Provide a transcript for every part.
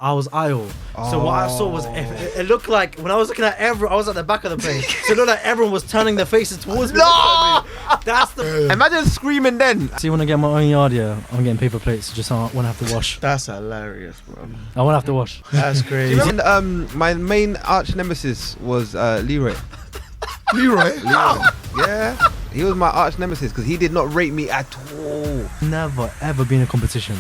I was aisle. So what I saw was it looked like when I was looking at everyone, I was at the back of the place. So it looked like everyone was turning their faces towards me. No! That's the. Imagine screaming then. So you want to get my own yard? Yeah, I'm getting paper plates. Just I won't have to wash. That's hilarious, bro. I won't have to wash. That's crazy. And, my main arch nemesis was Leroy. Leroy? Yeah, he was my arch nemesis because he did not rate me at all. Never ever been in a competition.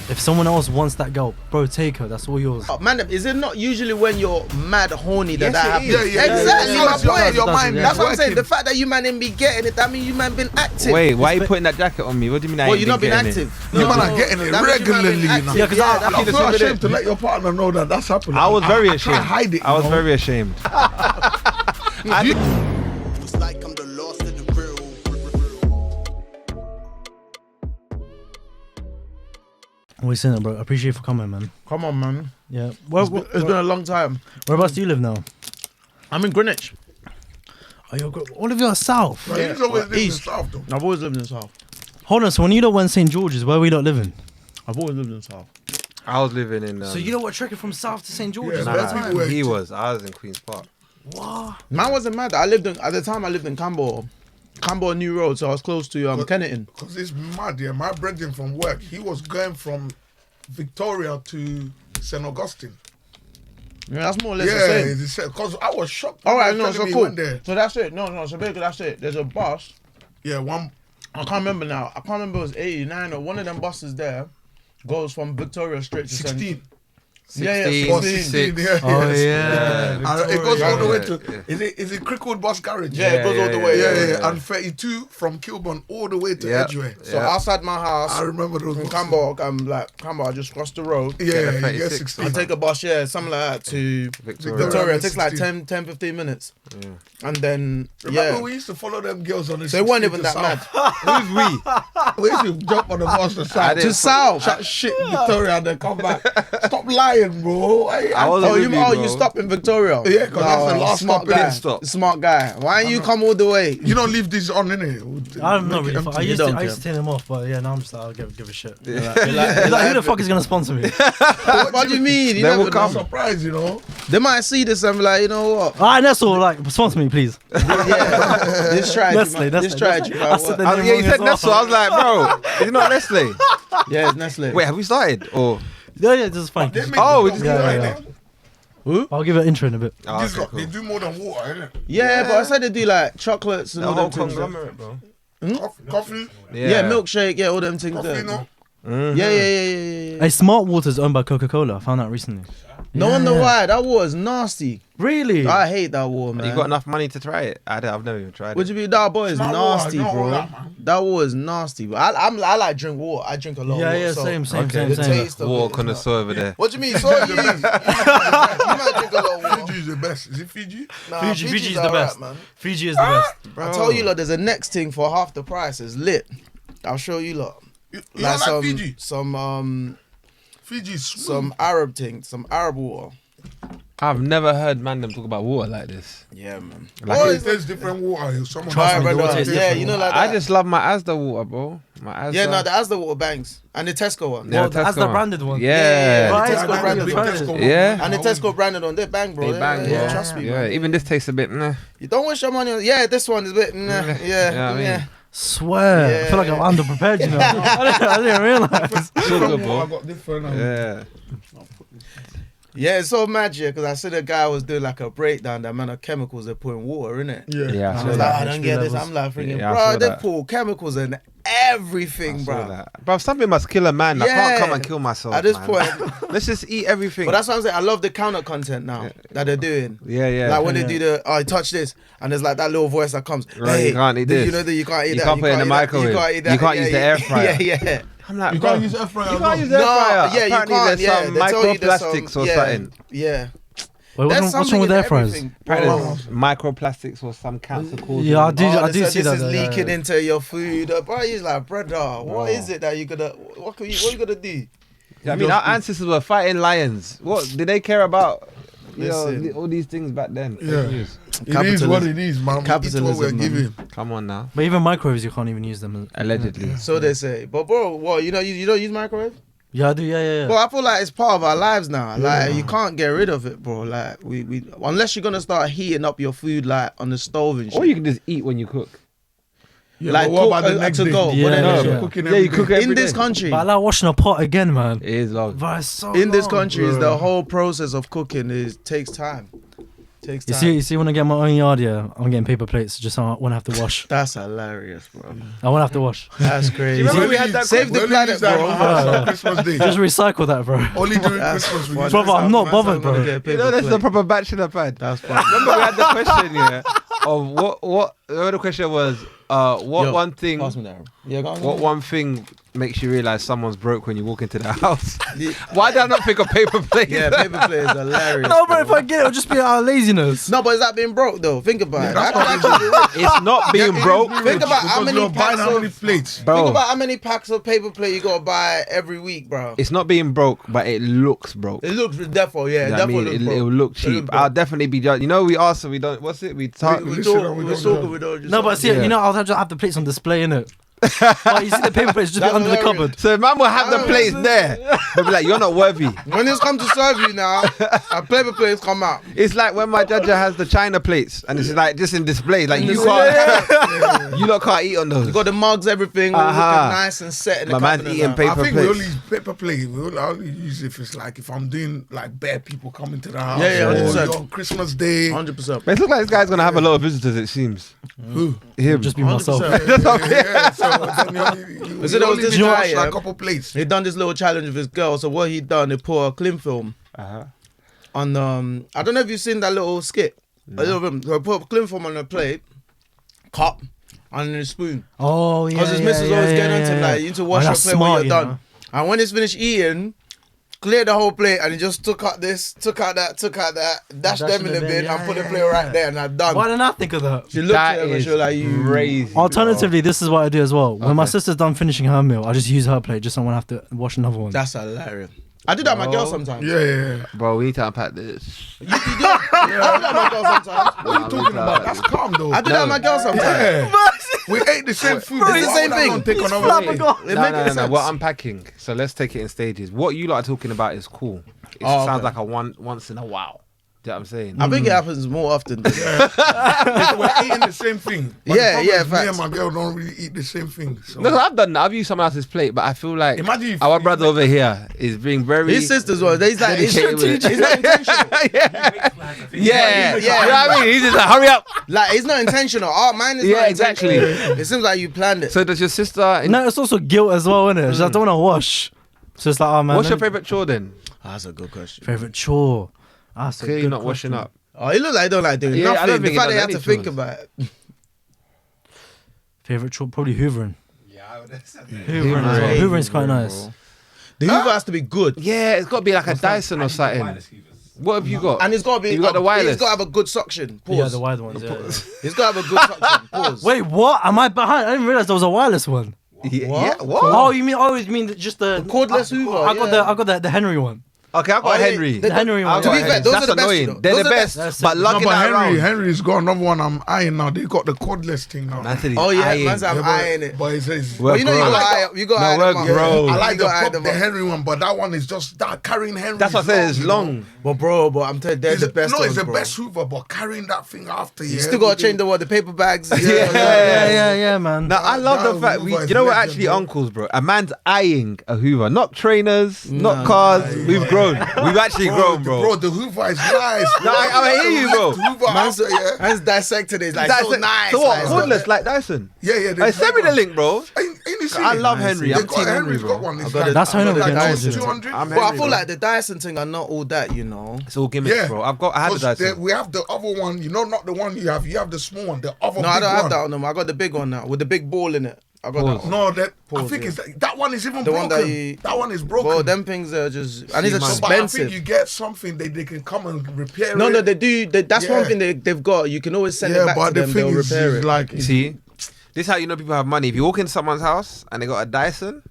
If someone else wants that girl, bro, take her. That's all yours. Oh, man, is it not usually when you're mad horny that happens? Yeah, Exactly my point. Your mind That's is what I'm saying. working. The fact that you man didn't be getting it, that means you man been active. Wait, why are you putting that jacket on me? What do you mean I Well, ain't you're not been getting active. You man are getting it That means you man regularly, been you know. active. Yeah, 'cause I feel that's ashamed to let your partner know that that's happening. I was very ashamed. Can't hide it. I was very ashamed. It's like I'm the lost in the real. Always saying it, bro. I appreciate you for coming, man. Come on, man. Yeah. It's been a long time. Whereabouts do you live now? I'm in Greenwich. Oh, all of you are south. Like, he's always lived in East. South, though. I've always lived in South. Hold on. So when you lot went St. George's, where were you lot living? I've always lived in South. I was living in. So you know what trekking from south to St. George's? Yeah, all the that's time? where- he was. I was in Queen's Park. What? Man wasn't mad. At the time I lived in Camberwell New Road, so I was close to Kennington. Because it's mad, yeah. My brethren from work, he was going from Victoria to St. Augustine. Yeah, that's more or less the same. Because I was shocked. All right, when no, they so told me he cool. went there. So that's it. No, so basically that's it. There's a bus. Yeah, one. I can't remember now. I can't remember if it was 89 or one of them buses there goes from Victoria straight to 16. Yeah, 16, 16. yeah. Oh, yes. yeah. It goes all the way Victoria, to. Is it Crickwood Bus Garage? Yeah, it goes all the way. Yeah. And 32 from Kilburn all the way to Edgware. So outside my house, I remember those in buses. Camberwell, I just cross the road. Yeah, the you get 36. 16. I take a bus, something like that to Victoria. It takes like 10, 15 minutes. And then, Remember we used to follow them girls on the They weren't 16 even to that South. mad. Who's we? We used to jump on the bus to South. To South. Chat shit in Victoria and then come back. Stop lying, bro. I wasn't with you, bro. You stop in Victoria? Yeah, 'cause that's the last smart stop, guy. innit? Stop. Smart guy. Why don't you come all the way? You don't leave these on, innit? I'm not really. I used to don't take them off, but yeah, now I'm just like, I'll give a shit. Yeah. It's like, who the fuck is gonna sponsor me? What do you mean? You They will never come. know. I'm surprised, you know. They might see this and be like, you know what? Alright, that's all. Like, sponsor me, please. Yeah, this strategy. Nestle, This Nestle. strategy. I said the Yeah, name he wrong said as well. Nestle. I was like, bro, is it not Nestle? Yeah, it's Nestle. Wait, have we started? Or Yeah, this is fine. They make Oh, we the just- water, yeah. innit? I'll give it an intro in a bit. oh, These okay, lot, cool. they do more than water, innit? Yeah, but I said they do like chocolates and The all whole them things. conglomerate, bro. Coffee, Yeah, milkshake. Yeah, all them things coffee, there. no? Yeah. Hey, Smart Water is owned by Coca-Cola. I found out recently. No wonder why. That water's nasty. Really? I hate that water, man. You got enough money to try it? I've never even tried Would it. you be that water is Smart nasty, water, no, bro? that, man. That water is nasty. But I like drink water. I drink a lot. Yeah, of water, yeah, so same. The taste of Water it is connoisseur over there. What do you mean? So you might drink a lot of water. Fiji is the best. Is it Fiji? Nah, Fiji Fiji's is the alright, best. man. Fiji is the best. I tell you, lot, there's a next thing for half the price. It's lit. I'll show you, lot. You don't like Fiji? Fiji is smooth. Some Arab thing, some Arab water. I've never heard man them talk about water like this. Yeah, man. Like Oh, it- there's different water. Someone Try has it, to do brother. it Yeah, different you know, water. like that. I just love my Asda water, bro. My Asda. Yeah, no, the Asda water bangs. And the Tesco one. Yeah, Well, that's Tesco the one. branded one. Yeah. The Right, Tesco I branded know, one. tried it. Tesco Yeah. one. And the Tesco branded one. They bang, bro. They bang, yeah. bro. Trust me, Yeah, man. even this tastes a bit. Nah. You don't waste your money on. Yeah, this one is a bit. Nah, Yeah, yeah, I mean. yeah. Swear. I feel like I'm underprepared, you know. I didn't realize. Sugar, I bro. got different. Yeah. Yeah, it's so mad, yeah, because I see the guy was doing like a breakdown, the amount of chemicals they put in water, innit? Yeah. Yeah, I I saw was that. like, I don't get this. levels. I'm like, freaking, Yeah, I bro, saw they that. put chemicals in everything, I saw bro. that. Bro, something must kill a man. I Yeah. can't come and kill myself. At this man. point, Let's just eat everything. but that's what I'm saying. I love the counter content now that they're doing. Yeah, yeah. Like when they do the, oh, touch this, and there's like that little voice that comes. Right, Hey, you can't eat did you this. know that you can't eat You that? can't put it in the eat that, microwave. You can't eat that. You can't use the air fryer. Yeah, yeah. I'm like, You bro, can't use air fryer. you as can't well. use air No, fryer. yeah, you Apparently can't. there's Yeah, some they tell you there's some. microplastics or Yeah, something. yeah. Wait, There's what's wrong something with in air fryers? everything. Apparently Bro. there's microplastics or some cancer causing. Yeah, I do This see that. is yeah, leaking yeah. into your food. Bro, he's like, brother, what is it that you gonna? What you gonna do? Yeah, I mean, our ancestors were fighting lions. What did they care about? You know, Listen. all these things back then. Yeah. Fake news. It is what it is, man. It's what Capitalism, we're man. giving. Come on now. But even microwaves, you can't even use them. Allegedly. So they say. But bro, what you know? You don't use microwave? Yeah, I do. Yeah. But I feel like it's part of our lives now. Like you can't get rid of it, bro. Like we unless you're gonna start heating up your food like on the stove and shit. Or you can just eat when you cook. Yeah, like but what cook, about the next to day? go. Yeah, But then no, it's- yeah. Cooking Yeah, every you cook day. every in this day. country. But I like washing a pot again, man. It is long. But it's so In this long. country, is Bro. the whole process of cooking takes time. Takes You time. see, when I get my own yard, yeah, I'm getting paper plates. Just so I won't have to wash. That's hilarious, bro. I won't have to wash. That's crazy. remember Only we had that Save the only planet, use that bro. in my house on Christmas Day. Just recycle that, bro. Only during That's Christmas we fun. use Brother, I'm not Man's bothered, gonna bro. get a You paper know, that's the plate. proper bachelor pad. That's fun. Remember we had the question, yeah, of what the question was, what Yo, one thing, Pass me that. Yeah, go on. what one thing makes you realize someone's broke when you walk into the house? Yeah. Why did I not think of paper plate? Yeah, paper plate is hilarious. No, bro, if I get it, it'll just be out of laziness. No, but is that being broke though? Think about it. that's That not could actually be rich. It's not being broke, Think about how Because many you're buying packs how many of plates. bro. Think about how many packs of paper plate you gotta buy every week, bro. It's not being broke, but it looks broke. It looks defo, yeah. You know what I Defo mean? looks It broke. will look It cheap. looks broke. I'll definitely be judged. You know, we asked, so we don't. What's it? We talk. We Listen, talk, we we don't talk, know. we don't just No, but see, Yeah. you know, I'll just have the plates on display, innit? Like, you see the paper plates just be That's under the hilarious. cupboard. So man will have the plates there, but be like, you're not worthy. when it's come to serve you now, a paper plates come out. It's like when my judge has the China plates and it's like just in display. Like you Yeah. can't, you lot can't eat on those. You got the mugs, everything, all looking nice and set in the My man's cabinet eating now. paper I think plates. we only use paper plate. I only use if it's like if I'm doing like bad people coming to the house. Yeah, or 100%. on Christmas Day. 100%. But it looks like this guy's gonna have a lot of visitors. It seems. Who? Him. Just be myself. 100%. Yeah, so then Was it there was this guy, yeah? a couple plates. He done this little challenge with his girl. So what he done, he put a cling film Uh-huh. on I don't know if you've seen that little skit. A little bit. So he put a cling film on a plate, cup, and a spoon. Oh, yeah. Because his missus always getting into like, you need to wash your that's plate when smart, you're you done. know. And when he's finished eating, cleared the whole plate and he just took out this, took out that, dashed them in the bin and put the plate right there and I'm done. Why didn't I think of that? She looked That at him and is she was like, you crazy. Alternatively, this is what I do as well. When my sister's done finishing her meal, I just use her plate just so I won't have to wash another one. That's hilarious. I do that with my girl Bro. sometimes. Yeah. Bro, we need to unpack this. You do? I do that with my girl sometimes. What are you talking about? That's calm though. I do that with my girl sometimes. Yeah. We ate the same food. Bro, Why it's the would same I thing. not take It's another plate? It No, makes no, no. sense. We're unpacking. So let's take it in stages. What you lot are talking about is cool. It Oh, sounds okay. like a once in a while. Do you know what I'm saying? I think it happens more often. Than We're eating the same thing. But Yeah, the problem yeah, is me facts. and my girl don't really eat the same thing. So. No, I've done that. I've used someone else's plate, but I feel like Imagine if our you brother over here is being very. His sisters were. He's like, he's dedicated with it. not intentional. Yeah, Yeah. You know what I mean? He's just like, hurry up. Like, it's not intentional. Oh, mine is Yeah, not exactly. intentional. It seems like you planned it. So does your sister? No, it's also guilt as well, innit? She's like, I don't want to wash. So it's like, oh man. What's your favorite chore then? That's a good question. favorite chore? That's a Clearly good not washing question. up. Oh, he look like he don't like doing Yeah, I nothing. don't The think fact he that you have does to any think chores. about it. Favorite chore? Probably hoovering. Yeah, I would have said Hoovering as well. Hoovering's quite nice. The Hoover has to be good. Yeah, it's got to be like a Dyson or something. What have you got? And it's got to be. You got the wireless? He's got to have a good suction. Pause. Yeah, the wide ones. Yeah, yeah. He's got to have a good suction. Pause. Wait, what? Am I behind? I didn't realize there was a wireless one. Yeah, What? what? Oh, you mean just the Cordless Hoover. I got yeah. the Henry one. Okay, I've got Oh, yeah, Henry. the Henry one. I've To got be fair, Henry. those That's are the best, annoying. you know. They're Those the are the best, best. but No, lugging but that around. Henry's got another one I'm eyeing now. They got the cordless thing now. Naturally, Oh, yeah, iron. man's I'm but, eyeing it. But it says, We're But you know, you grown. got to eye you got to No, eye we're them up. grown. I like You gotta eye the them the up. Henry one, but that one is just that carrying Henry. That's what I said. It's long. But bro, I'm telling you, they're the best No, ones, it's the bro. best Hoover, but carrying that thing after You still got to change the paper bags. Yeah, man. Now I love the that fact Hoover is you know we're legend, actually bro. uncles, bro. A man's eyeing a Hoover, not trainers, not No. cars. We've grown. We've actually grown, bro. The Hoover is nice. No, I hear you, bro. The Hoover Man's, after, yeah. man's dissected it. It's like That's so it. nice. So what? like, Cordless like Dyson. Yeah. Hey, send me the link, bro. Ain't you seen I it? love Henry. They I'm got team Henry, Henry's bro. got one. It's got like, it. That's how I know I've got we the get Dyson. older. 200. I'm But I Henry, feel bro. like the Dyson thing are not all that, you know. It's all gimmicks, Yeah. bro. I had a Because Dyson. we have the other one, you know, not the one you have. You have the small one, the other No, big I don't one. have that on them. I got the big one now with the big ball in it. I got that one. No, that I Pause, think yeah. it's that one is even The broken. one that you- that one is broken. Bro, them things are just and it's See, man. But I think expensive. you get something they can come and repair No, it. no, they do. That's one Yeah. thing they've got. You can always send it Yeah, back but to the them. They'll thing is, repair it. like, You see, this is how you know people have money. If you walk in someone's house and they got a Dyson,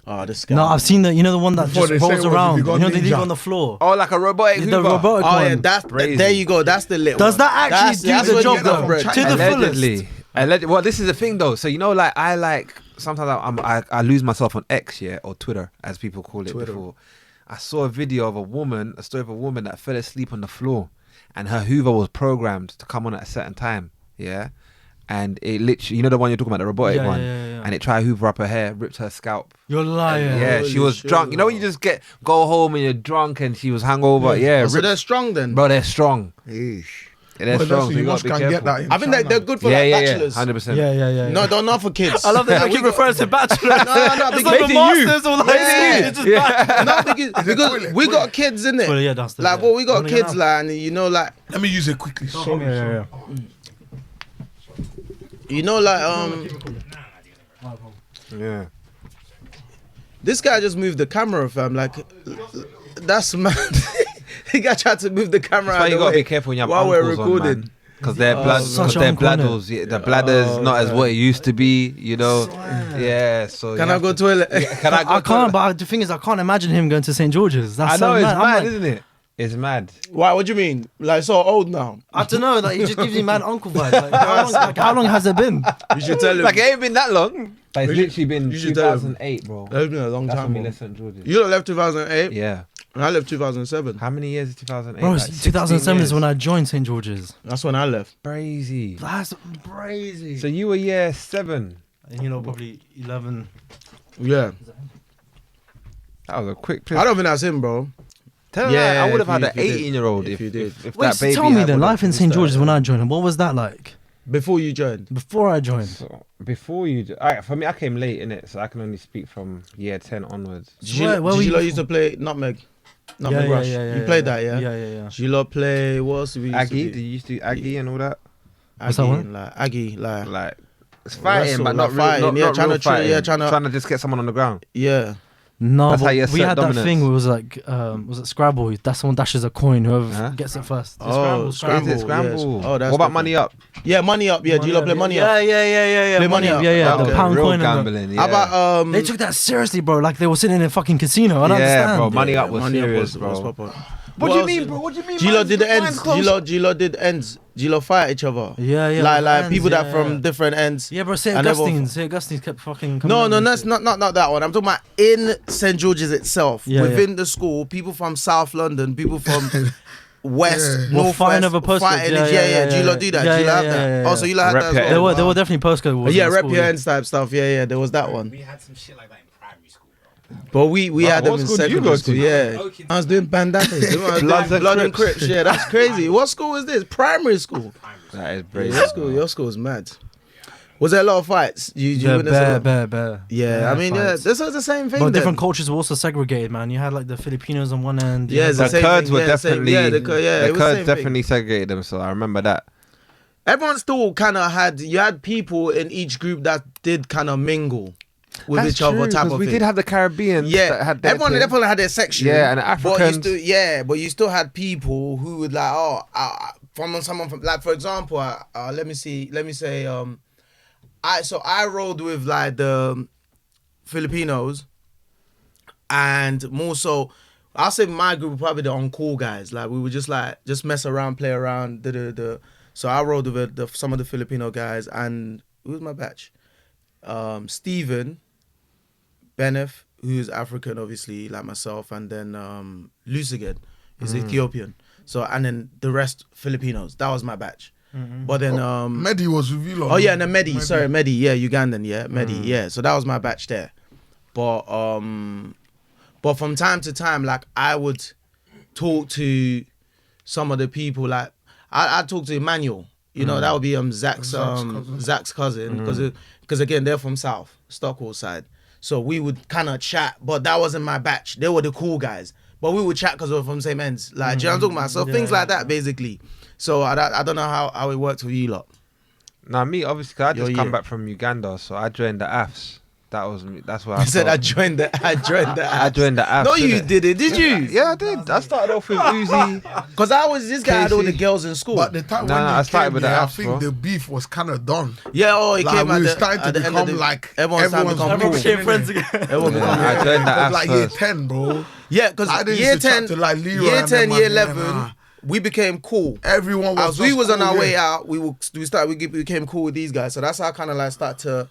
Oh, this guy. No, I've seen the the one that Before just they say rolls what, if around. you got You know they leave ninja. it on the floor. oh, like a robotic The Hoover. robotic Oh one. yeah, that's Crazy. there you go. That's the little. Does one. that actually That's do the when job you get that though? from To China. the fullest. Allegedly. Well, this is the thing though. So you know, like I like sometimes I lose myself on X, or Twitter, as people call it before. I saw a video of a story of a woman that fell asleep on the floor, and her Hoover was programmed to come on at a certain time. Yeah. And it literally, the one you're talking about, the robotic one, and it tried to hoover up her hair, ripped her scalp. You're lying. Yeah, she was drunk. You know when you just go home and you're drunk, and she was hungover. Yeah, so they're strong then, bro. They're strong. Eesh. They're strong. So you must gotta be can careful. get that. I think they're good for like bachelors. 100%. Yeah. No, they're not for kids. I love that you keep referring to bachelors. No, It's because like a masters or like it's just bachelors. no, because we got kids in it. Well, yeah, that's the Like, well, we got kids, like, and like. Let me use it quickly. Yeah. Yeah. This guy just moved the camera, fam. Like, that's mad. The guy tried to move the camera. That's why you gotta be careful when you have while we're uncles recording. on, man. Because their blood, such their uncle, innit? bladders, the bladder's not as what it used to be, Yeah, so Can I go toilet? Can I go? I can't, but the thing is, I can't imagine him going to St. George's. That's I know so it's mad. mad, isn't it? It's mad. Why? What do you mean? Like, so old now? I don't know. Like, he just gives me mad uncle vibes. How long has it been? You should tell him. Like it ain't been that long. But it's literally been you should tell him. 2008, bro. That's been a long That's time. when we Bro. left St. George's. You lot left 2008, Yeah. and I left 2007. How many years is 2008? Bro, Like 16 2007 is years. when I joined St. George's. That's when I left. Crazy. That's crazy. So you were year 7. Probably 11. Yeah. That was a quick piss. I don't think that's him, bro. Tell Yeah, I would have if had you- an if you did. 18-year-old If you did. if Wait, that so baby tell me had then, would've life in St. George's when I joined him, what was that like? Before you joined. Before I joined. So, before you, for me, I came late in it, so I can only speak from year 10 onwards. Did you, Where did were you you lot used to play Nutmeg? Nutmeg Rush. You played that, yeah? Yeah. Did you lot play, what else did we used Aggie, to did you used to do Aggie and all that? What's that one? Aggie, like, Like it's fighting, wrestle, but like not real, fighting, not, yeah, not trying real to try- fighting. yeah, trying to- just get someone on the ground. yeah. No, That's how you but we assert had that dominance. thing where it was like, was it Scrabble? That's someone dashes a coin, whoever Huh? gets it first. Oh, Scramble. yes. Scramble. Oh, that's what about different. Money Up? Yeah, Money Up. Yeah, do you lot play Money Up? Yeah. Play Money Up. Yeah. Okay. The pound real coin. And gambling. How about they took that seriously, bro. Like they were sitting in a fucking casino. I don't Yeah, understand. bro. Money Up was Money Up serious, was bro. proper. What do you else mean, did- bro? What do you mean? G-Lo did the Mine's ends. close. G-Lo did ends. G-Lo fight each other. Yeah. Like the people ends, that from different ends. Yeah, bro. St. And everyone- Augustine's. St. Augustine's kept fucking. coming No, in that's and not that one. I'm talking about in St. George's itself. Yeah, Within the school, people from South London, people from West, Yeah. Well, North fighting West, over postcodes. fighting it. Yeah. G-Lo do that. Yeah, G-Lo have yeah, that. yeah, Oh, so you like Rep that as your well? shit. There were definitely postcode wars. Yeah, in rep school, your ends type stuff. Yeah, there was that one. We had some shit like that in primary school, bro. But we had them what in school did you secondary go school. to? Yeah, Okay. I was doing bandanas. Bloods and Blood and Crips. Crips. Yeah, that's crazy. What school is this? Primary school. That is Yeah, brave. your school is mad. Was there a lot of fights? You Yeah, witnessed a lot? bear. Yeah, I mean, fights. this was the same thing. But then. different cultures were also segregated, man. You had like the Filipinos on one end. you Yeah, had it's the The same Kurds thing. were Yeah, the same- definitely, yeah, the it was the Kurds same definitely segregated them, so I remember that. Everyone still kind of you had people in each group that did kind of mingle with That's each other true, type 'cause of we thing. did have the Caribbeans that Yeah, had their everyone thing. definitely had their section. Yeah, and the But Africans. but you still had people who would like, someone from, like, for example, let me say, I rolled with like the Filipinos, and more so, I'll say my group were probably the on-call guys. Like we would just mess around, play around, So I rolled with some of the Filipino guys, and who was my batch? Steven, Benef, who's African, obviously, like myself, and then Luciged is Ethiopian. So, and then the rest Filipinos. That was my batch. But then Mehdi was with you lot. oh yeah, and then Mehdi, yeah, Ugandan, yeah, Mehdi, yeah. So that was my batch there. But from time to time, like I would talk to some of the people, like I'd talk to Emmanuel. You know, that would be Zach's cousin, because again they're from South Stockwell side. So we would kind of chat, but that wasn't my batch. They were the cool guys, but we would chat because we were from the same ends. Like, do you know what I'm talking about? So things like that, basically. So I don't know how it worked with you lot. Nah, me obviously, 'cause I just Your come year. back from Uganda, so I joined the AFs. That's where I I said felt- I joined the I joined the AFs. No, you innit? did it, did you? Yeah, I did. I started off with Uzi. Because this guy had all the Casey. girls in school. But the time Nah, when nah, they I started came with the here, I apps, think bro. the beef was kind of done. Yeah, it Like, came we at were the, starting to at the end of become the, like everyone's starting to become everyone's cool. becoming friends again. Everyone Yeah, become I cool. joined the It was AFs like year first. 10, bro. Yeah, because I didn't year used to chat 10, to, like, Leroy year and 10, them, year man, 11, we became cool. Everyone was As we just was on cool, our way yeah. out, we became cool with these guys. So that's how I kind of like start to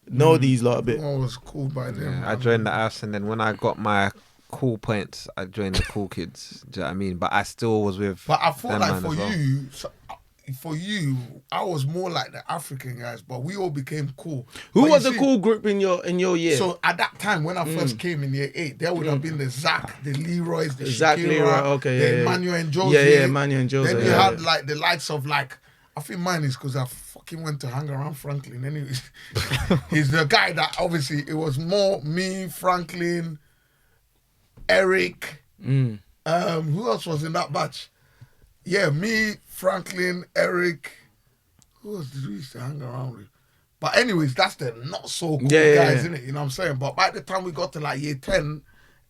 know these lot a bit. Everyone was cool by then. Yeah, I man. joined the house, and then when I got my cool points, I joined the cool kids. Do you know what I mean? But I still was with. But I thought them like man for as well. you, for you, I was more like the African guys, but we all became cool. Who But was you the see, cool group in your year? So at that time, when I first came in year 8, there would have been the Zach, the Leroy's, the Zach, Shakira, Leroy, okay, the yeah, yeah. Emmanuel and Jose. Yeah, Emmanuel and Jose, Then you yeah, had like the likes of like, I think mine is because I fucking went to hang around Franklin. Anyways, he's the guy that obviously it was more me, Franklin, Eric. Who else was in that batch? Yeah, me, Franklin, Eric. Who else did we used to hang around with? But anyways, that's the not so cool guys, isn't it? You know what I'm saying? But by the time we got to like year 10,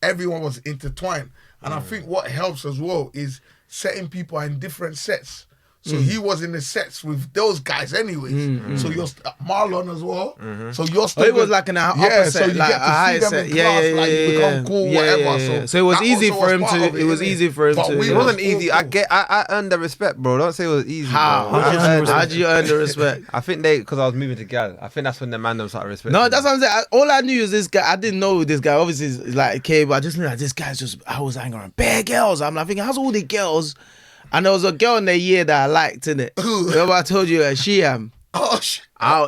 everyone was intertwined. And I think what helps as well is setting people in different sets. So he was in the sets with those guys anyways. So you're Marlon as well. So you're still it was like an upper set, so you like get a to high see them set. in class, like you become cool, whatever. So it was that easy also for was him part to. of It was innit? easy for him But to. we It was wasn't easy. cool. I earned the respect, bro. Don't say it was easy. How? Bro. How did you earn the respect? I think because I was moving to Gal. I think that's when the man them started respecting. No, me. that's what I'm saying. All I knew is this guy. I didn't know this guy. Obviously, it's like okay, but I just knew that this guy's just. I was hanging around bare girls. I'm like thinking, how's all the girls? And there was a girl in the year that I liked, innit? Remember I told you that Sheam. Oh,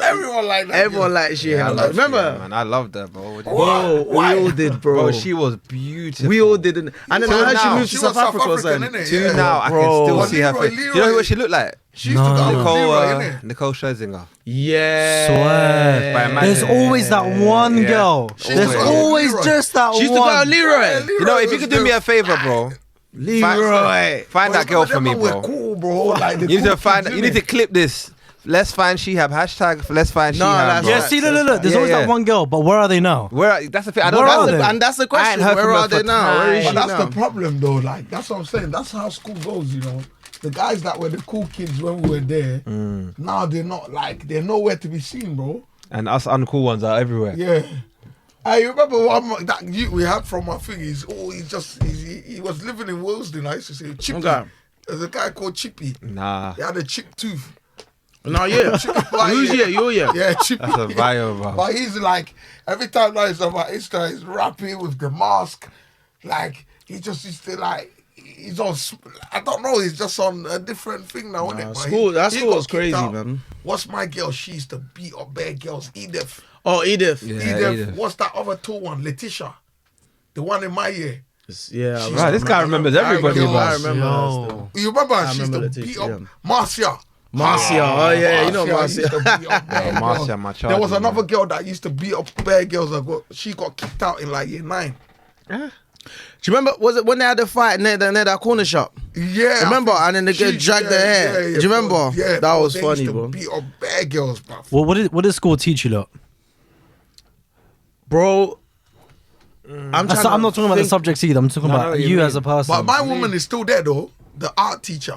everyone like that. Everyone liked Sheam. I love Remember? Shia, man. I loved her, bro. Bro, we all did, bro. Bro, she was beautiful. We all did. And then Till I heard she now. moved to South Africa or something. innit? Till Yeah. now, I Bro. can still Well, see her Leroy- face. Do you know what she looked like? She used to go with Nicole, Leroy, innit? Nicole Scherzinger. Yeah. Swear. But imagine- There's always that one Yeah. girl. She's There's the- always Leroy. just that She used to go out one. Leroy. You know, if you could do me a favor, bro, Leroy. find that girl for me, We're bro. cool, bro. Like the You need cool to find. kids, You need to innit? clip this. Let's find Shehab. Hashtag. Let's find No, Shehab. that's- bro. Yeah, see, look. There's Yeah, always yeah. that one girl, but where are they now? Where? That's the thing. I don't Where are know. they? And that's the I question. ain't heard Where from her are they for now? Where is time. she But that's now? the problem, though. Like that's what I'm saying. That's how school goes, you know. The guys that were the cool kids when we were there, now they're not like they're nowhere to be seen, bro. And us uncool ones are everywhere. Yeah. I remember one that we had from my thing. He was living in Willesden. I used to say Chippy. Okay. There's a guy called Chippy. Nah, He had a chip tooth. No, yeah. Who's here? You're here. Yeah, Chippy. that's a bio, bro. But he's like every time I saw my Insta, he's rapping with the mask. Like he just used to like. He's on. I don't know. He's just on a different thing now, isn't it? But school- that school got was crazy, kicked out. man. What's my girl? She used to beat up bad girls. Edith. Oh, Edith. Yeah, Edith. Edith. What's that other tall one? Letitia. The one in my year. Yeah. She's Right, this guy remembers everybody, Yo, bro. I remember her Yo. still. You remember? She used remember to beat Letitia, up yeah. Marcia. Marcia. Oh, yeah. You know used to Marcia. beat up bad Marcia, girls. my There was charge, another man. girl that used to beat up bad girls. She got kicked out in like year 9. Do you remember? Was it when they had the fight near that corner shop? Yeah. Remember? I think And then they get dragged their hair. Do you remember? bro. Yeah, That bro, was they funny, used to bro. Beat up bad girls, bro. Well, what did school teach you, lot? Bro. I'm I'm not talking about the subjects either. I'm talking No, I know about what you you mean. as a person. But my woman is still there though. The art teacher.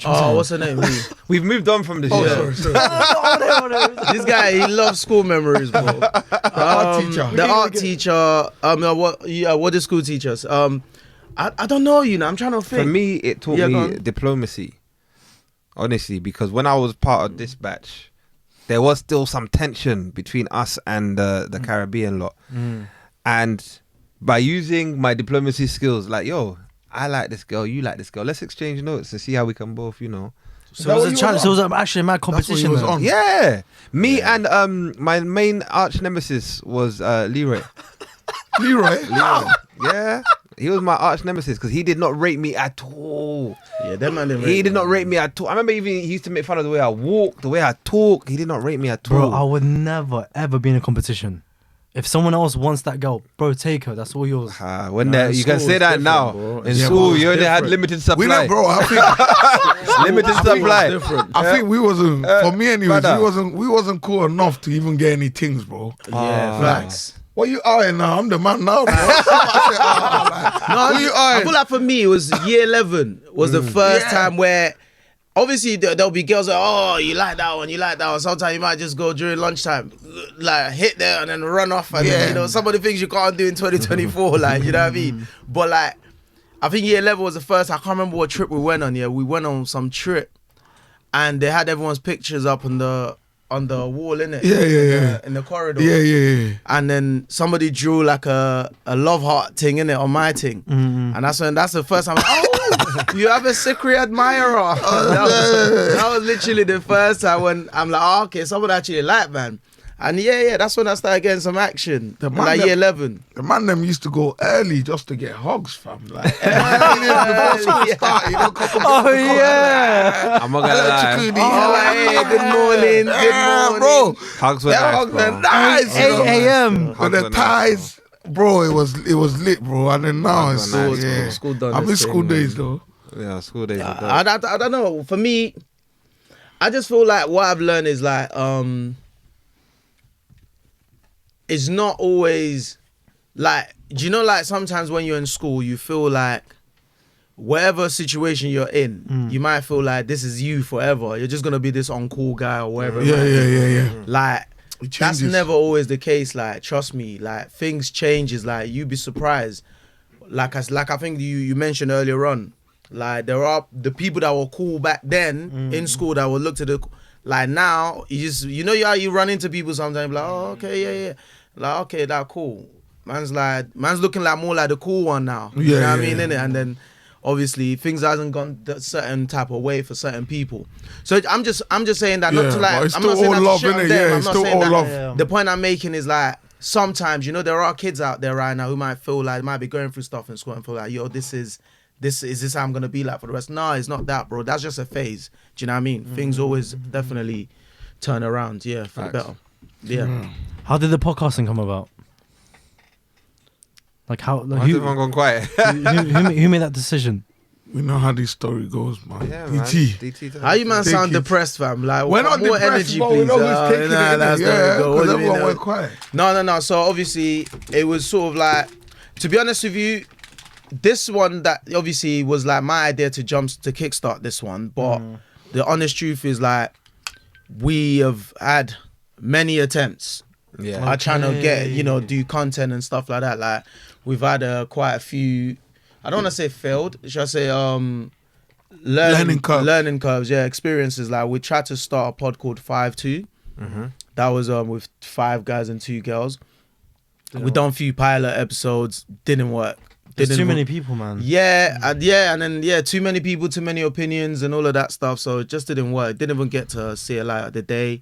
Oh, what's her name? We've moved on from this. Oh, yeah. sorry. This guy, he loves school memories, bro. Art teacher. The art teacher. What did school teach us? I don't know. You know, I'm trying to think. For me, it taught Yeah, go me on. diplomacy. Honestly, because when I was part of this batch, there was still some tension between us and the Caribbean lot. And by using my diplomacy skills, like, yo, I like this girl, you like this girl, let's exchange notes and see how we can both, you know. So it was a challenge. So it was actually a mad That's what he competition. was then. on. Yeah. Me and my main arch nemesis was Leroy. Leroy. Yeah. He was my arch nemesis because he did not rate me at all. Yeah, that man didn't. He did not rate me at all. I remember even he used to make fun of the way I walk, the way I talk. He did not rate me at Bro, I all. would never ever be in a competition. If someone else wants that girl, bro, take her. That's all yours. When Nah, you can school say was that different, now. bro. In Yeah, school, but it's you only had different. limited We supply. know, bro. Limited supply. I think we wasn't. For me, anyways, brother. we wasn't cool enough to even get any things, bro. Yeah, facts. What you eyeing now? I'm the man now, bro. No, Who you I eyeing? feel like for me, it was year 11 was the first Yeah. time where, obviously, there'll be girls like, oh, you like that one, you like that one. Sometimes you might just go during lunchtime, like hit there and then run off. And Yeah. you know, some of the things you can't do in 2024, like, you know what I mean? But like, I think year 11 was the first, I can't remember what trip we went on. Yeah, we went on some trip and they had everyone's pictures up on on the wall, innit? Yeah. In the corridor. Yeah. And then somebody drew like a love heart thing in it on my thing, and that's the first time. Oh, you have a secret admirer. That was literally the first time when I'm like, oh, okay, someone actually like, man. And that's when I started getting some action. Like year 11. The man them used to go early just to get hogs, fam. Like before school started, I'm not gonna lie. Good morning. Bro. Hugs were Hogs nice, were bro. nice. 8 a.m. With Hugs the were nice, ties, bro. It was lit, bro. And then now Hugs it's were nice, yeah. School done I this miss thing, school man. days though. Yeah, school days are I don't know. For me, I just feel like what I've learned is like, it's not always like, do you know, like sometimes when you're in school, you feel like whatever situation you're in, you might feel like this is you forever. You're just gonna be this uncool guy or whatever. Yeah. Like It that's changes. never always the case. Like trust me, like things changes. Like you'd be surprised. Like I think you mentioned earlier on. Like there are the people that were cool back then in school that would look to the like now you know how you run into people sometimes like, oh okay yeah like okay that cool. Man's looking like more like the cool one now. You know what I mean, innit? And then obviously things hasn't gone that certain type of way for certain people. So I'm just saying that not to like, but it's I'm still not saying all that to love, shit on innit? them. Yeah, I'm it's not still saying all that. love. Yeah. The point I'm making is like sometimes, you know, there are kids out there right now who might feel like might be going through stuff in school and feel like, yo, this is how I'm gonna be like for the rest. No, it's not that, bro. That's just a phase. Do you know what I mean? Things always definitely turn around, for the better. Yeah. How did the podcasting come about? Like how? Like, Why has everyone gone quiet? who made that decision? We know how this story goes, man. Yeah, man. DT. DT. How you man Take sound it. depressed, fam? Like We're not more depressed, energy, bro. please. We know who's taking Nah, it. that's innit? not Yeah, go. What because do you mean, everyone no? went quiet. No. So obviously it was sort of like, to be honest with you, this one that obviously was like my idea to kickstart this one, but the honest truth is like we have had many attempts. Yeah. Are trying to get, you know, do content and stuff like that. Like we've had quite a few. I don't want to say failed. Should I say learning curves? Yeah, experiences. Like we tried to start a pod called 5-2. That was with 5 guys and 2 girls. We done a few pilot episodes. Didn't work. There's too many people, man. And then too many people, too many opinions, and all of that stuff. So it just didn't work. Didn't even get to see a light of the day.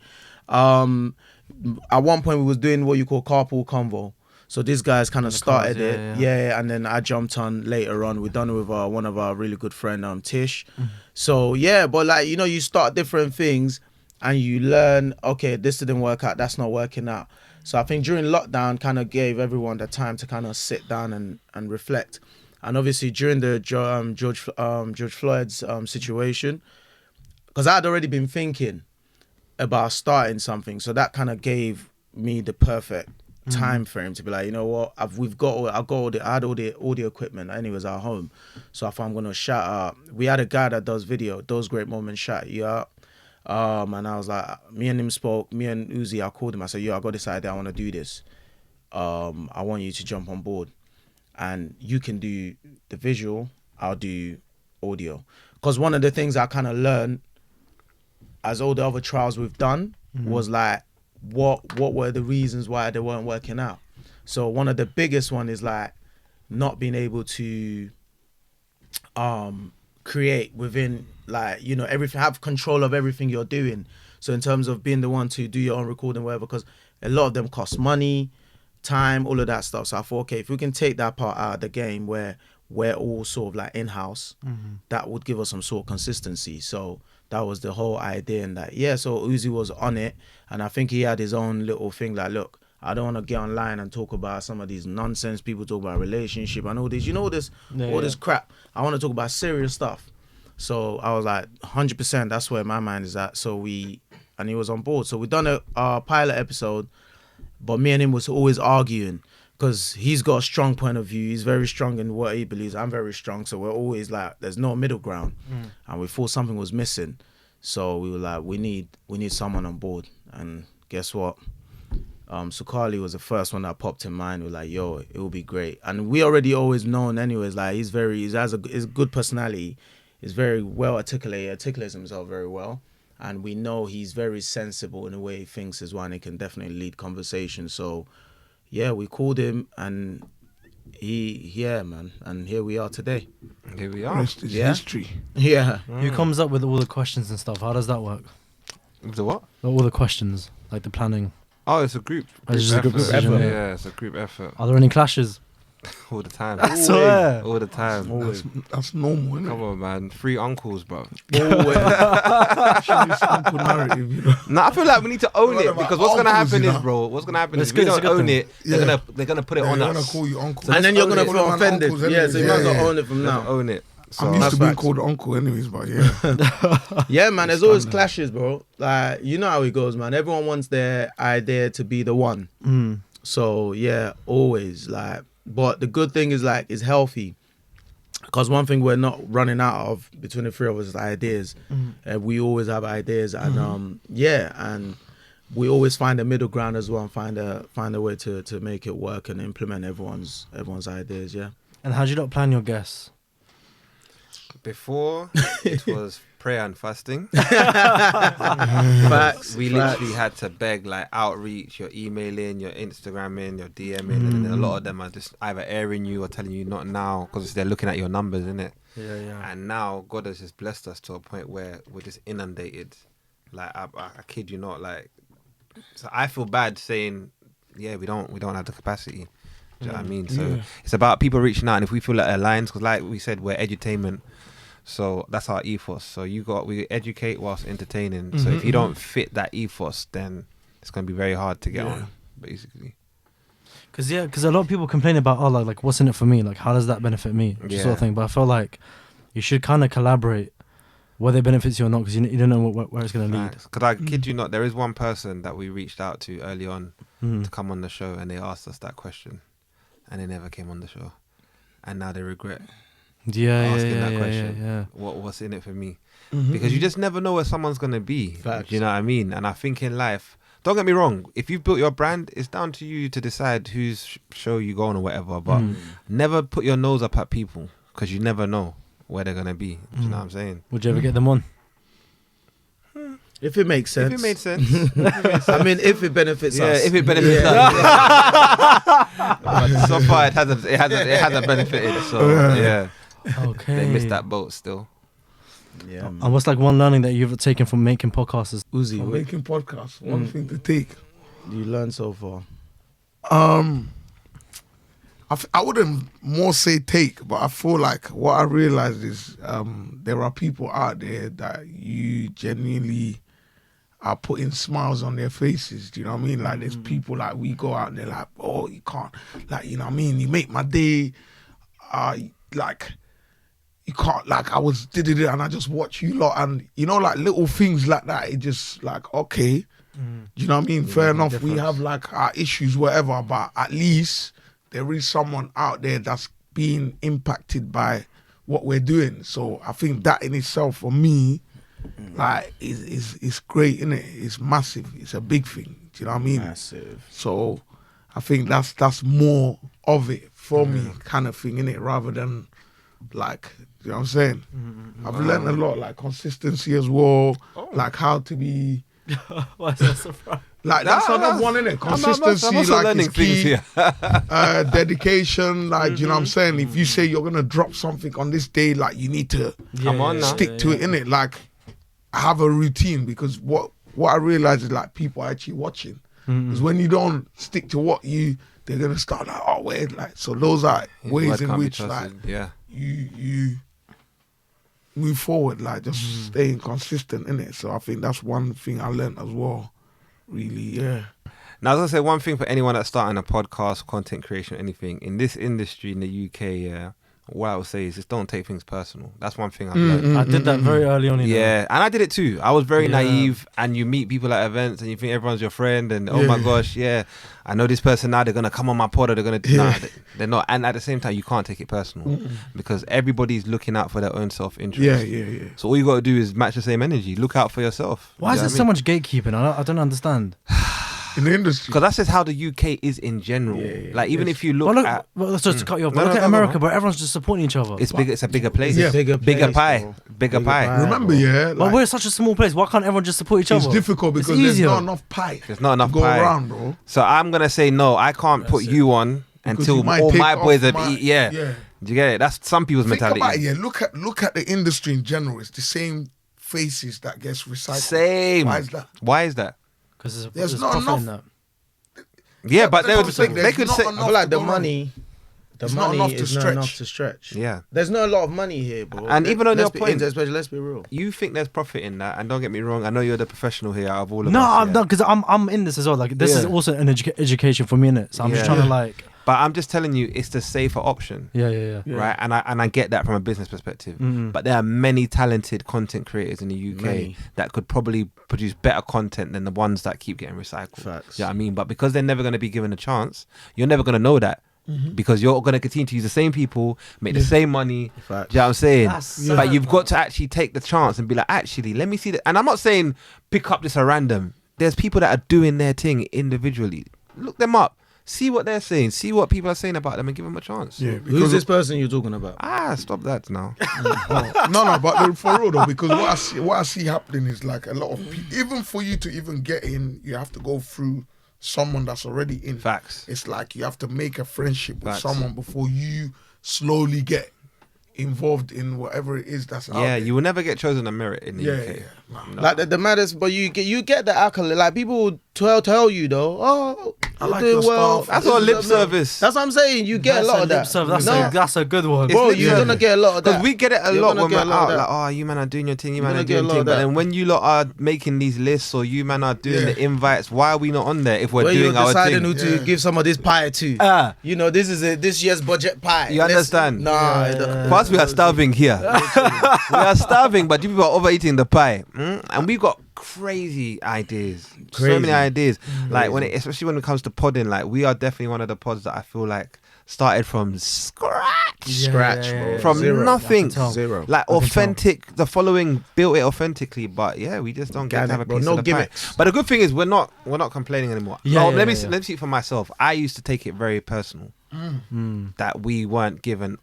At one point, we was doing what you call carpool convo. So these guys kind of started it, and then I jumped on later on. We done it with one of our really good friend, Tish. So but like, you know, you start different things and you learn. Okay, this didn't work out. That's not working out. So I think during lockdown, kind of gave everyone the time to kind of sit down and reflect. And obviously during the George Floyd's situation, because I had already been thinking about starting something, so that kind of gave me the perfect time frame to be like, you know what, I had all the equipment anyways at home, so if I'm gonna shout out, we had a guy that does video, those great moments, shout you out, and I was like, me and Uzi, I called him, I said, yo, I got this idea, I want to do this, I want you to jump on board and you can do the visual, I'll do audio, because one of the things I kind of learned as all the other trials we've done was like, what were the reasons why they weren't working out? So one of the biggest one is like not being able to create within, like, you know, everything, have control of everything you're doing. So in terms of being the one to do your own recording, whatever, because a lot of them cost money, time, all of that stuff. So I thought, okay, if we can take that part out of the game where we're all sort of like in-house, that would give us some sort of consistency. So that was the whole idea. And that, so Uzi was on it, and I think he had his own little thing like, look, I don't want to get online and talk about some of these nonsense people talk about relationship and all this, you know, all this crap. I want to talk about serious stuff. So I was like, 100%, that's where my mind is at. So he was on board. So we done a pilot episode, but me and him was always arguing because he's got a strong point of view. He's very strong in what he believes. I'm very strong. So we're always like, there's no middle ground. And we thought something was missing. So we were like, we need someone on board. And guess what? Sukali was the first one that popped in mind. We're like, yo, it will be great. And we already always known anyways, like he's a good personality. He's very well articulates himself very well. and we know he's very sensible in the way he thinks as well, and he can definitely lead conversation. So yeah, we called him, and man, and here we are today. Here we are. Rest is Yeah. history. Yeah. Who comes up with all the questions and stuff? How does that work? The what? All the questions, like the planning. Oh, it's a group. It's just a group effort. decision. Yeah, it's a group effort Are there any clashes? all the time. I swear. All the time. That's normal, isn't Come it? on, man. 3 uncles, bro. Actually, this uncle narrative, you know. Nah, I feel like we need to own What it about because what's gonna uncles, happen you is, know? bro. What's gonna happen It's is we good, it's a don't good own thing. it. Yeah. They're gonna put it They're on gonna us. call you uncle. And then you're gonna Call feel them offended. uncles Yeah, so you anyways. might as well Yeah. own it from now. Own it. So I'm used to That's being facts. called uncle anyways, but yeah. Yeah, man, there's always clashes, bro. Like, you know how it goes, man. Everyone wants their idea to be the one. So yeah, always like. But the good thing is like it's healthy, because one thing we're not running out of between the three of us is ideas. We always have ideas, and and we always find a middle ground as well, and find a way to make it work and implement everyone's ideas. Yeah. And how do you not plan your guests? before it was prayer and fasting. Facts. We literally had to beg, like, outreach, your emailing, your Instagramming, your DMing, and then a lot of them are just either airing you or telling you not now because they're looking at your numbers, innit? Yeah. And now God has just blessed us to a point where we're just inundated. Like, I kid you not, like, so I feel bad saying, yeah, we don't have the capacity. Do you know what I mean? So it's about people reaching out, and if we feel like it aligns, because like we said, we're edutainment. So that's our ethos. So we educate whilst entertaining. So if you don't fit that ethos, then it's going to be very hard to get on, basically. Because a lot of people complain about, oh, like what's in it for me? Like, how does that benefit me? Sort of thing. But I feel like you should kind of collaborate, whether it benefits you or not, because you don't know where it's going to lead. Because I kid you not, there is one person that we reached out to early on to come on the show, and they asked us that question, and they never came on the show, and now they regret asking that question. Yeah. What's in it for me? Because you just never know where someone's gonna be. Facts. Do you know what I mean? And I think in life, don't get me wrong, if you've built your brand, it's down to you to decide whose show you go on or whatever. But never put your nose up at people, because you never know where they're gonna be. Do you know what I'm saying? Would you ever get them on? If it makes sense. If it made sense. I mean, if it benefits us. If it benefits us. But so far, it hasn't benefited. So yeah, Okay. they missed that boat still. Yeah. And what's like one learning that you've taken from making podcasts? Is Uzi, For what making podcasts, one thing to take. you learned so far? I wouldn't more say take, but I feel like what I realized is there are people out there that you genuinely are putting smiles on their faces. Do you know what I mean? Like, there's people like we go out and they're like, oh, you can't, like, you know what I mean? You make my day. Like, you can't, like, I was did it and I just watch you lot, and you know, like little things like that. It just like, okay, do you know what I mean? Fair enough. We have like our issues, whatever, but at least there is someone out there that's being impacted by what we're doing. So I think that in itself, for me, like, is great, innit? It's massive. It's a big thing. Do you know what I mean? Massive. So I think that's more of it for me, kind of thing, innit? Rather than like, you know what I'm saying? I've learned a lot, like consistency as well, like how to be. why is that so far? Like, that's another one, innit? Consistency, I'm also like, learning is key. things here. Dedication, like, do you know what I'm saying? If you say you're gonna drop something on this day, like, you need to Come on now. stick to it, innit? Like, have a routine, because what I realize is, like, people are actually watching. Because when you don't stick to they're gonna start like, oh, wait, like, so those are ways Word in can't be which, like, trusted. Yeah. you move forward, like, just staying consistent, innit? So I think that's one thing I learned as well. Really, yeah. Now, I was gonna say one thing for anyone that's starting a podcast, content creation, anything in this industry in the UK. Yeah, what I would say is just don't take things personal. That's one thing I've learned. I did that very early on. Yeah, and I did it too. I was very Yeah. naive, and you meet people at events, and you think everyone's your friend, and oh my gosh, yeah, I know this person now. They're gonna come on my pod, or they're gonna nah, they're not. And at the same time, you can't take it personal because everybody's looking out for their own self-interest. Yeah. So all you got to do is match the same energy. Look out for yourself. Why is You know there what so much gatekeeping? I don't understand. in the industry. Because that's just how the UK is in general. Like even if you look Well, look, at, well, sorry to cut you off, but No, look no, at no, America, no. bro. Everyone's just supporting each other. it's bigger. It's a bigger place. Yeah. Bigger Bigger place, pie. bro. Bigger pie. Remember, bro. yeah, But like, we're such a small place. Why can't everyone just support each it's other? difficult because It's there's easier. not enough pie. There's not enough to go pie. around, bro. So I'm gonna say no. I can't put you on Because until you might all take my off boys have my- eat. Yeah. yeah. Do you get it? That's some people's Think mentality. about it, yeah. Look at the industry in general. It's the same faces that gets recycled. Same. Why is that? Why is that? Because There's not profit enough- in that. Yeah, but that's they what would. I'm saying, They there's could not say. enough I feel like to the go around. money, It's not enough to is not stretch. enough to stretch. Yeah. There's not a lot of money here, bro. And even on your point- especially, let's be real. You think there's profit in that, and don't get me wrong. I know you're the professional here out of all of No, us. I'm yeah. not, because I'm in this as well. Like this is Yeah. also an education for me, innit? So I'm just Yeah. trying to like, But I'm just telling you, it's the safer option. yeah. Right, and I get that from a business perspective, Mhm. but there are many talented content creators in the UK Many. that could probably produce better content than the ones that keep getting recycled. Facts. You know what I mean? But because they're never going to be given a chance, you're never going to know that because you're going to continue to use the same people, make the same money. Facts. Do you know what I'm saying? That's But you've got to actually take the chance and be like, actually, let me see that. And I'm not saying pick up this at random. There's people that are doing their thing individually. Look them up. See what they're saying. See what people are saying about them and give them a chance. Yeah, Who's because this person you're talking about? Stop that now. no, but for real though, because what I see happening is like a lot of people. Even for you to even get in, you have to go through someone that's already in. Facts. It's like you have to make a friendship with Facts. someone before you slowly get involved in whatever it is that's out Yeah, there. you will never get chosen on merit in the Yeah, UK. yeah. No. Like the maddest, but you get the accolade. Like people will tell you though, oh, I you're like doing your well. stuff. That's This all is lip amazing. service. That's what I'm saying. You get a lot of that. That's a good one. Bro, lip you're service. gonna get a lot of Because that. we get it a You're lot gonna when get we're a lot out. of Like, that. oh, you man are doing your thing, you You're man gonna are get a doing lot thing. of But that. then when you lot are making these lists or you man are doing Yeah. the invites, why are we not on there if we're Where you're doing our deciding thing? who to Yeah. give some of this pie to. You know, this is this year's budget pie. You understand? Nah. For us, we are starving here. We are starving, but you people are overeating the pie. And we've got crazy ideas. So many Crazy. ideas. Like especially when it comes to podding, like we are definitely one of the pods that I feel like started from scratch. Scratch, bro. From Zero. nothing. tell. Zero. Like authentic, the following built it authentically, but yeah, we just don't get to Organic, have a bro. piece No of the gimmicks. pie. But the good thing is we're not complaining anymore. Yeah, No, yeah, let me yeah. let me speak for myself. I used to take it very personal that we weren't given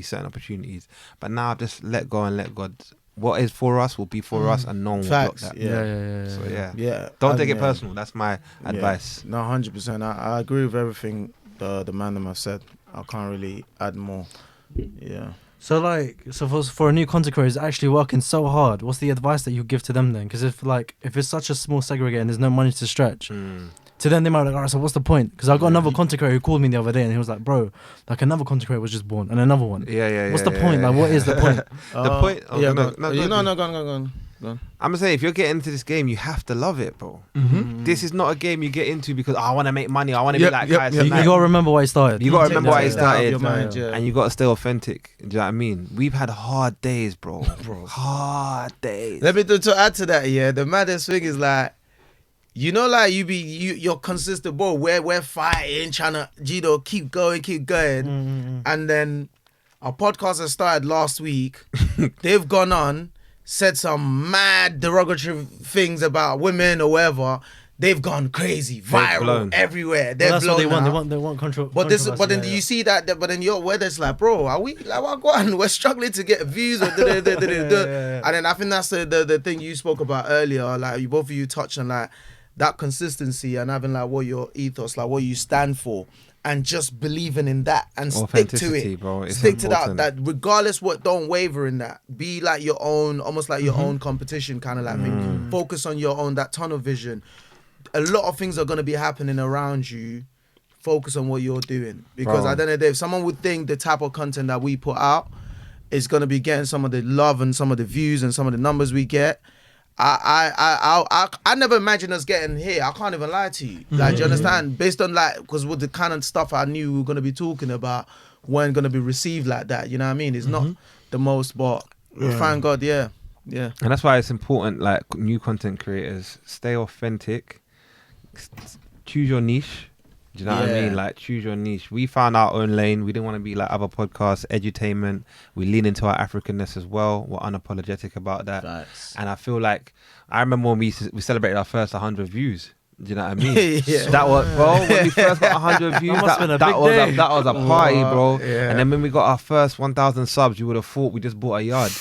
certain opportunities, but now I've just let go and let God. What is for us will be for us, and no one will block Facts. that. Yeah. So yeah, Yeah. don't take it yeah. personal. That's my advice. No, 100%. I agree with everything the man them have said. I can't really add more. Yeah. So for a new content creator who's actually working so hard, what's the advice that you give to them then? Because if it's such a small segregate and there's no money to stretch, to them they might be like, alright, so what's the point? Because I got another content creator who called me the other day and he was like, bro, like another content creator was just born and another one. Yeah. What's the point? Like, what is the point? The point? Oh, Yeah. no, Go on. I'm gonna say if you're getting into this game, you have to love it, bro. This is not a game you get into because I want to make money. I want to Yep, be like yep, Kai yep. You Cenat. gotta remember why it started. You gotta remember why it Take that out of started, your mind, yeah. and you gotta stay authentic. Do you know what I mean? We've had hard days, bro. Hard days. Let me to add to that. Yeah, the maddest thing is like, you know, like you're consistent, bro. We're fighting, trying to keep going, and then our podcast has started last week. They've gone on, said some mad derogatory things about women or whatever. They've gone crazy, viral blown. everywhere. They're Well, that's what they blown want. out. They want control. But then do you see that? But then you're where it's like, bro, are we like what going? We're struggling to get views, or and then I think that's the thing you spoke about earlier. Like you both of you touched on like that consistency and having like what your ethos, like what you stand for, and just believing in that and stick to Authenticity, it. bro. It's Stick to important. that. Regardless what, don't waver in that. Be like your own, almost like your own competition kind of like thing. Focus on your own that tunnel vision. A lot of things are going to be happening around you. Focus on what you're doing, because Bro. at the end of the day, if someone would think the type of content that we put out is going to be getting some of the love and some of the views and some of the numbers we get, I never imagined us getting here. I can't even lie to you. Like, do you understand? Based on like, because with the kind of stuff I knew we were going to be talking about weren't going to be received like that. You know what I mean? It's not the most, but thank God, yeah. And that's why it's important, like new content creators, stay authentic, choose your niche. Do you know what I Yeah. mean? Like choose your niche. We found our own lane. We didn't want to be like other podcasts, edutainment. We lean into our Africanness as well. We're unapologetic about that. Facts. And I feel like I remember when we celebrated our first 100 views. Do you know what I mean? Yeah. That was, bro, when we first got 100 views, must have been a that big was day. that was a party, bro. Yeah. And then when we got our first 1,000 subs, you would have thought we just bought a yard.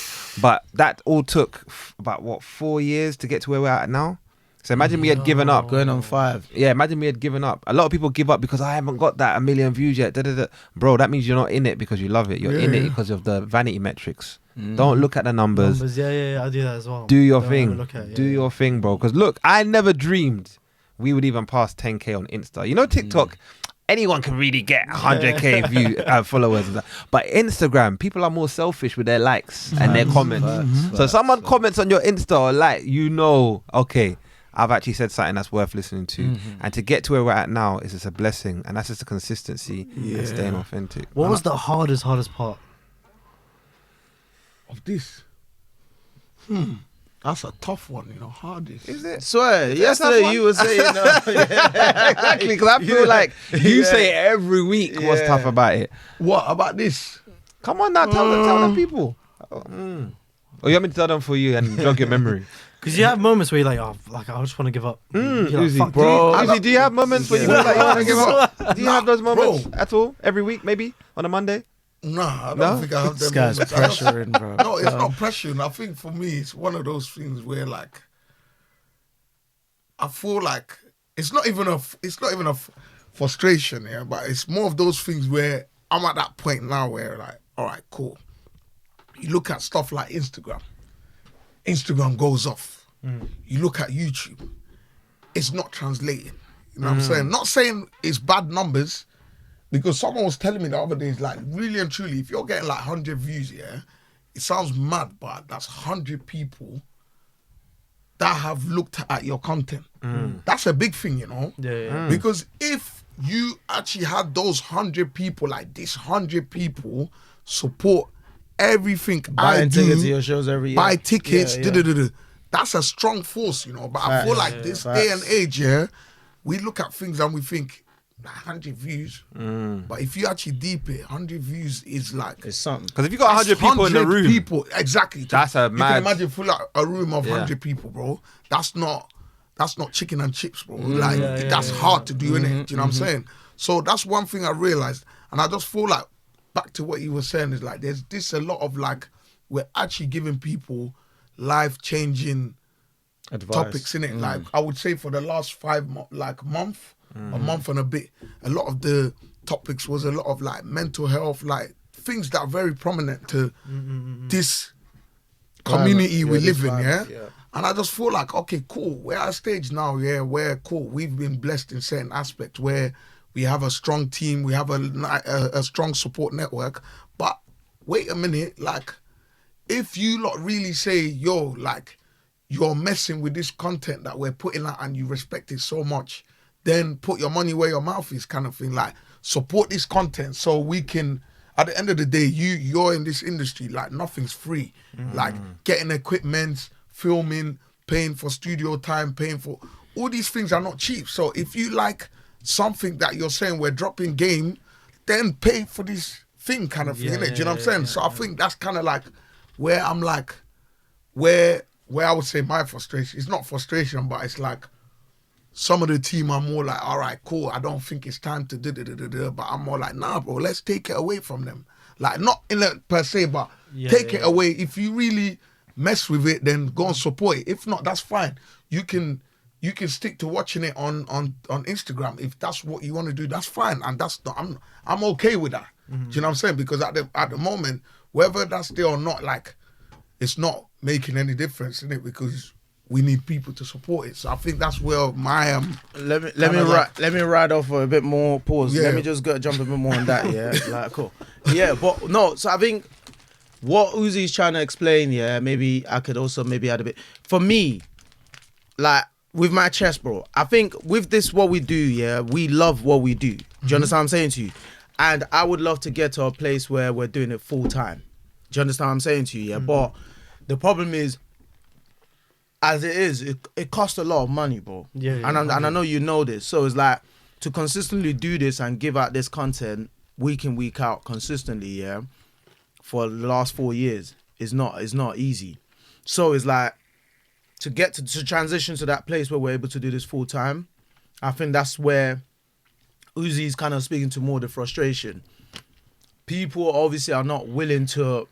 But that all took about, what, 4 years to get to where we're at now? So imagine we had given up. Going on 5. Yeah, imagine we had given up. A lot of people give up because I haven't got that 1 million views yet. Da, da, da. Bro, that means you're not in it because you love it. You're in it because of the vanity metrics. Don't look at the numbers. Yeah, I do that as well. Do your Don't thing. ever look at it, Do your thing, bro. Because look, I never dreamed we would even pass 10K on Insta. You know, TikTok, anyone can really get 100K view followers. And stuff. But Instagram, people are more selfish with their likes and their comments. So someone comments on your Insta or like, you know, okay, I've actually said something that's worth listening to. And to get to where we're at now is just a blessing. And that's just the consistency and staying authentic. What was the hardest part? Of this. That's a tough one, you know, hardest. Is it? Swear, yesterday you were saying Exactly, because I feel like you say it every week what's tough about it. What about this? Come on now, tell the people. Or you want me to tell them for you and jog your memory? Because you have moments where you're like, oh, like I just want to give up. You're like, Uzi, fuck, bro. dude. Uzi, do you have moments where you feel like you want to give up? Do you have those moments bro. at all? Every week, maybe? On a Monday? Nah, I don't No? think I have them This guy's moments. I just- pressuring, bro. No, it's not pressuring. I think for me, it's one of those things where like I feel like it's not even a frustration, yeah, but it's more of those things where I'm at that point now where like, all right, cool. You look at stuff like Instagram goes off. You look at YouTube, it's not translating. You know what I'm saying? Not saying it's bad numbers, because someone was telling me the other day, like, really and truly, if you're getting like 100 views, yeah, it sounds mad, but that's 100 people that have looked at your content. That's a big thing, you know? Yeah. Because if you actually had those 100 people, like this 100 people support everything I Buying do, tickets to your shows every year. buy tickets, Yeah, da-da-da-da. That's a strong force, you know? But I feel like this day and age, yeah, we look at things and we think, 100 views. But if you actually deep it, 100 views is like... It's something. Because if you got 100 people in the 100 room, people, exactly. That's a You mad- can imagine full like a room of Yeah. 100 people, bro. That's not chicken and chips, bro. That's hard to do, innit? Do you know what I'm saying? So that's one thing I realized. And I just feel like, back to what you were saying, is like, there's this a lot of like, we're actually giving people life-changing Advice. topics in it. Like I would say for the last month, a month and a bit, a lot of the topics was a lot of like mental health, like things that are very prominent to this community we live in, yeah? And I just feel like, okay, cool, we're at a stage now, yeah, where cool, we've been blessed in certain aspects where we have a strong team, we have a strong support network, but wait a minute, like if you lot really say, yo, like you're messing with this content that we're putting out and you respect it so much, then put your money where your mouth is, kind of thing. Like support this content so we can, at the end of the day, you're in this industry, like nothing's free. Like getting equipment, filming, paying for studio time, paying for all these things are not cheap. So if you like something that you're saying we're dropping game, then pay for this thing, kind of thing, innit? Do you know what I'm saying? So I think that's kind of like where I'm like, where I would say my frustration, it's not frustration, but it's like some of the team are more like, all right, cool, I don't think it's time to do, but I'm more like, nah, bro, let's take it away from them. Like, not in a per se, but take it away. If you really mess with it, then go and support it. If not, that's fine. You can stick to watching it on Instagram. If that's what you want to do, that's fine. And that's not, I'm okay with that. Do you know what I'm saying? Because at the moment, whether that's there or not, like, it's not making any difference in it, because we need people to support it. So I think that's where my Let me ride off a bit more. Pause. Yeah. Let me just go jump a bit more on that. Yeah, like cool. Yeah, but no. So I think what Uzi's trying to explain. Yeah, maybe I could also maybe add a bit. For me, like with my chest, bro. I think with this, what we do, yeah, we love what we do. Do you understand what I'm saying to you? And I would love to get to a place where we're doing it full time. Do you understand what I'm saying to you? Yeah, but the problem is, as it is, it costs a lot of money, bro. Yeah, and I know you know this. So it's like, to consistently do this and give out this content week in, week out consistently, yeah, for the last 4 years is not easy. So it's like, to get to transition to that place where we're able to do this full time, I think that's where Uzi's kind of speaking to more the frustration. People obviously are not willing to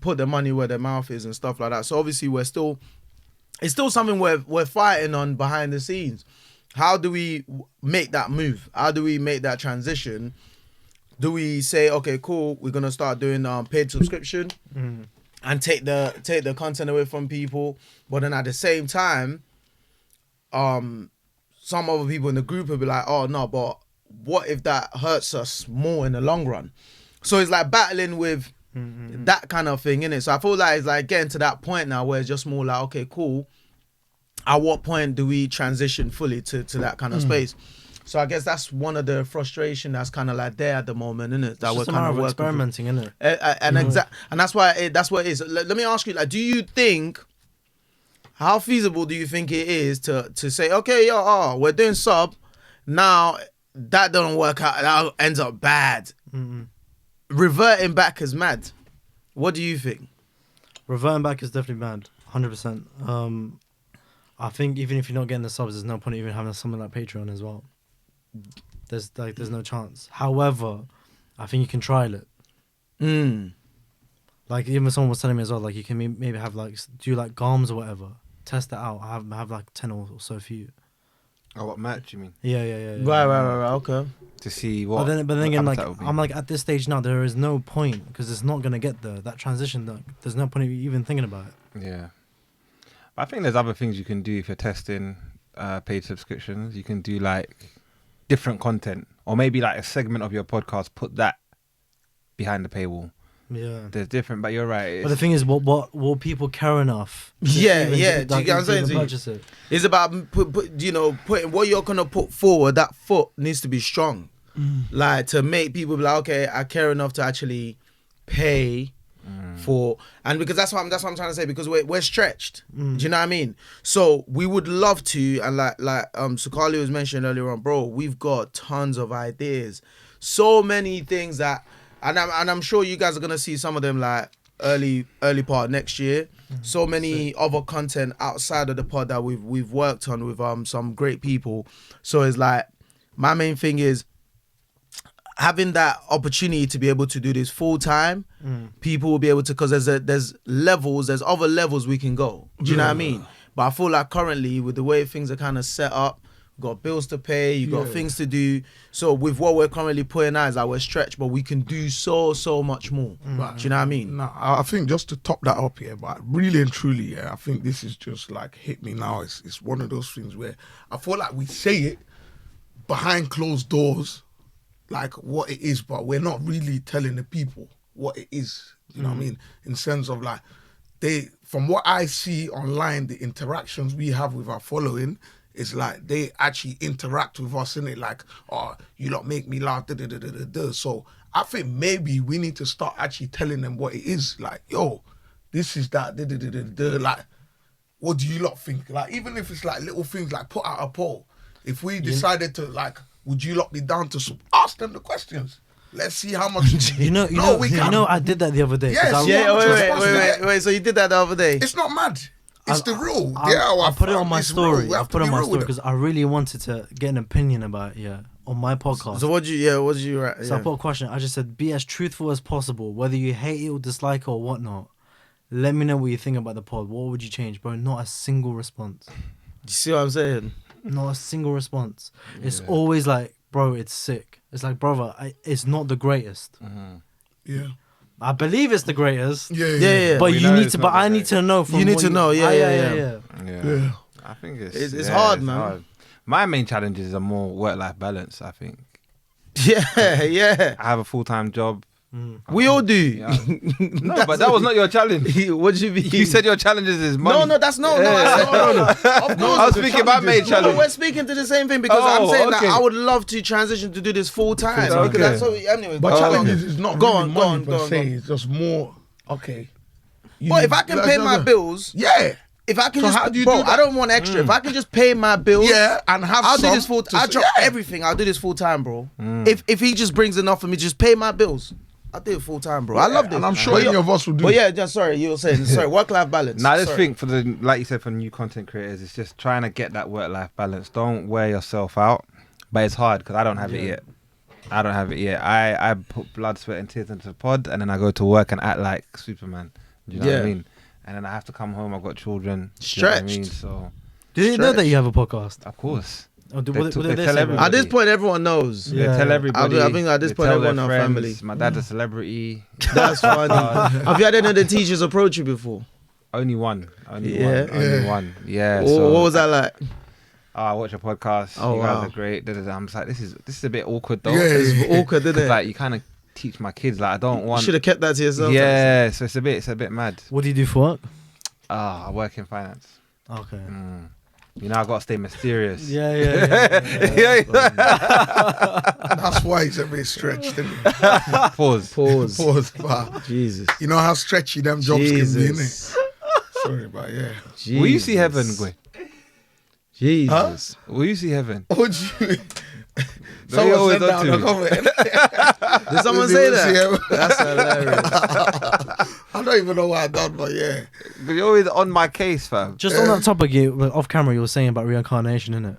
put their money where their mouth is and stuff like that. So obviously it's still something we're fighting on behind the scenes. How do we make that move? How do we make that transition? Do we say, okay, cool, we're gonna start doing paid subscription and take the content away from people, but then at the same time, some other people in the group will be like, oh no, but what if that hurts us more in the long run? So it's like battling with that kind of thing, innit? So I feel like it's like getting to that point now where it's just more like, okay, cool. At what point do we transition fully to that kind of space? So I guess that's one of the frustration that's kind of like there at the moment, isn't it? That It's we're just a kind matter of of experimenting, isn't it? and that's why that's what it is. Let me ask you, like, do you think, how feasible do you think it is to say, okay, we're doing sub, now that doesn't work out, that ends up bad. Reverting back is mad. What do you think? Reverting back is definitely bad, 100%. I think even if you're not getting the subs, there's no point even having something like Patreon as well. There's no chance. However, I think you can trial it. Like even someone was telling me as well, like you can maybe have like do like GOMs or whatever, test it out. Have like 10 or so for you. Oh, what match you mean? Yeah. Right. Okay. To see what. But then again, like appetite will be. I'm like at this stage now, there is no point because it's not gonna get there. That transition, there's no point of even thinking about it. Yeah. I think there's other things you can do if you're testing paid subscriptions. You can do like different content, or maybe like a segment of your podcast, put that behind the paywall. Yeah. There's different, but you're right. But the thing is, what will people care enough? Yeah. Do Do you get what I'm saying? purchase it? It's about putting what you're gonna put forward. That foot needs to be strong, like to make people be like, okay, I care enough to actually pay for, and because that's what I'm trying to say, because we're stretched. Do you know what I mean? So we would love to, and like Sukali was mentioned earlier on, bro, we've got tons of ideas, so many things that, and I'm sure you guys are gonna see some of them like early part next year. So many other content outside of the pod that we've worked on with some great people. So it's like, my main thing is having that opportunity to be able to do this full time. People will be able to, because there's other levels we can go. Do you know what I mean? But I feel like currently with the way things are kind of set up, you've got bills to pay, you got things to do. So with what we're currently putting out is like we're stretched, but we can do so much more. Do you know what I mean? No, I think just to top that up here, but really and truly, I think this is just like hit me now. It's one of those things where I feel like we say it behind closed doors, like what it is, but we're not really telling the people what it is. You know what I mean? In sense of like, from what I see online, the interactions we have with our following is like they actually interact with us, in it, like, oh, you lot make me laugh, da da da da da da. So I think maybe we need to start actually telling them what it is. Like, yo, this is that, da da da da da. Like, what do you lot think? Like, even if it's like little things, like put out a poll. If we decided to, like, would you lot be down to ask them the questions? Let's see how much. You know, I did that the other day. Yes, Wait. So you did that the other day? It's not mad. It's the rule. I put it on my story. I put it on my story because because I really wanted to get an opinion about it, on my podcast. So what did you write? So I put a question. I just said, be as truthful as possible, whether you hate it or dislike it or whatnot. Let me know what you think about the pod. What would you change, bro? Not a single response. You see what I'm saying? Not a single response. It's always like, bro, it's sick. It's like, brother, it's not the greatest. Yeah. I believe it's the greatest. Yeah. But you need to. But I need to know. From You need what to know. Yeah. I think it's hard, man. Hard. My main challenges are more work-life balance, I think. Yeah. I have a full-time job. We all do. Yeah. No, but that was not your challenge. What do you mean? You said your challenges is money. No, that's no. Of course, I was thinking about main challenge. No, we're speaking to the same thing because I'm saying that I would love to transition to do this full time. Okay. Because that's what anyway. But challenges is not Go really on, money go on, per se. It's just more, okay. But if I can pay my bills, yeah. if I can So just, how do you bro, do that? I don't want extra. If I can just pay my bills, and have I'll some do this full. to- I'll drop everything. I'll do this full time, bro. If he just brings enough for me, just pay my bills. I do it full time, bro. I love this. And I'm man. sure But any you- of us will do. But yeah, just sorry, you were saying work-life balance. Now, I just Sorry. think for the, like you said, for new content creators, it's just trying to get that work-life balance. Don't wear yourself out, but it's hard because I don't have it yet. I don't have it yet. I put blood, sweat, and tears into the pod, and then I go to work and act like Superman. Do you know what I Yeah. mean? And then I have to come home. I've got children. Do you know what I mean? Stretched. So, Did you know that you have a podcast? of course, Oh, They what took- did they they tell say about everybody. At this point, everyone knows. Yeah. they tell everybody. I think at this they point, tell their everyone in our friends, family. My dad's a celebrity. That's funny. Have you had any of the teachers approach you before? Only one. Only Yeah. one. Only one. Yeah. Or So what was that like? I watch a podcast. Oh, You guys wow. are great. I'm just like, this is a bit awkward though. Yeah, It's awkward, isn't it? Like you kind of teach my kids. Like I don't You want. should have kept that to yourself. Yeah. So it's a bit mad. What do you do for work? I work in finance. Okay. You know, I gotta stay mysterious. Yeah. Yeah. That's why it's a bit stretched. Isn't it? Pause. Pause. Pause. But Jesus. you know how stretchy them jobs can be, innit? Jesus. Sorry, but yeah. Will you see heaven, Gwen? Jesus. Will you see heaven? What do you mean? They Someone always said that on on to the me. comment. Did someone They say will see that? heaven. That's hilarious. I don't even know what I done, but yeah. But you're always on my case, fam. Just on that topic, off camera, you were saying about reincarnation, innit?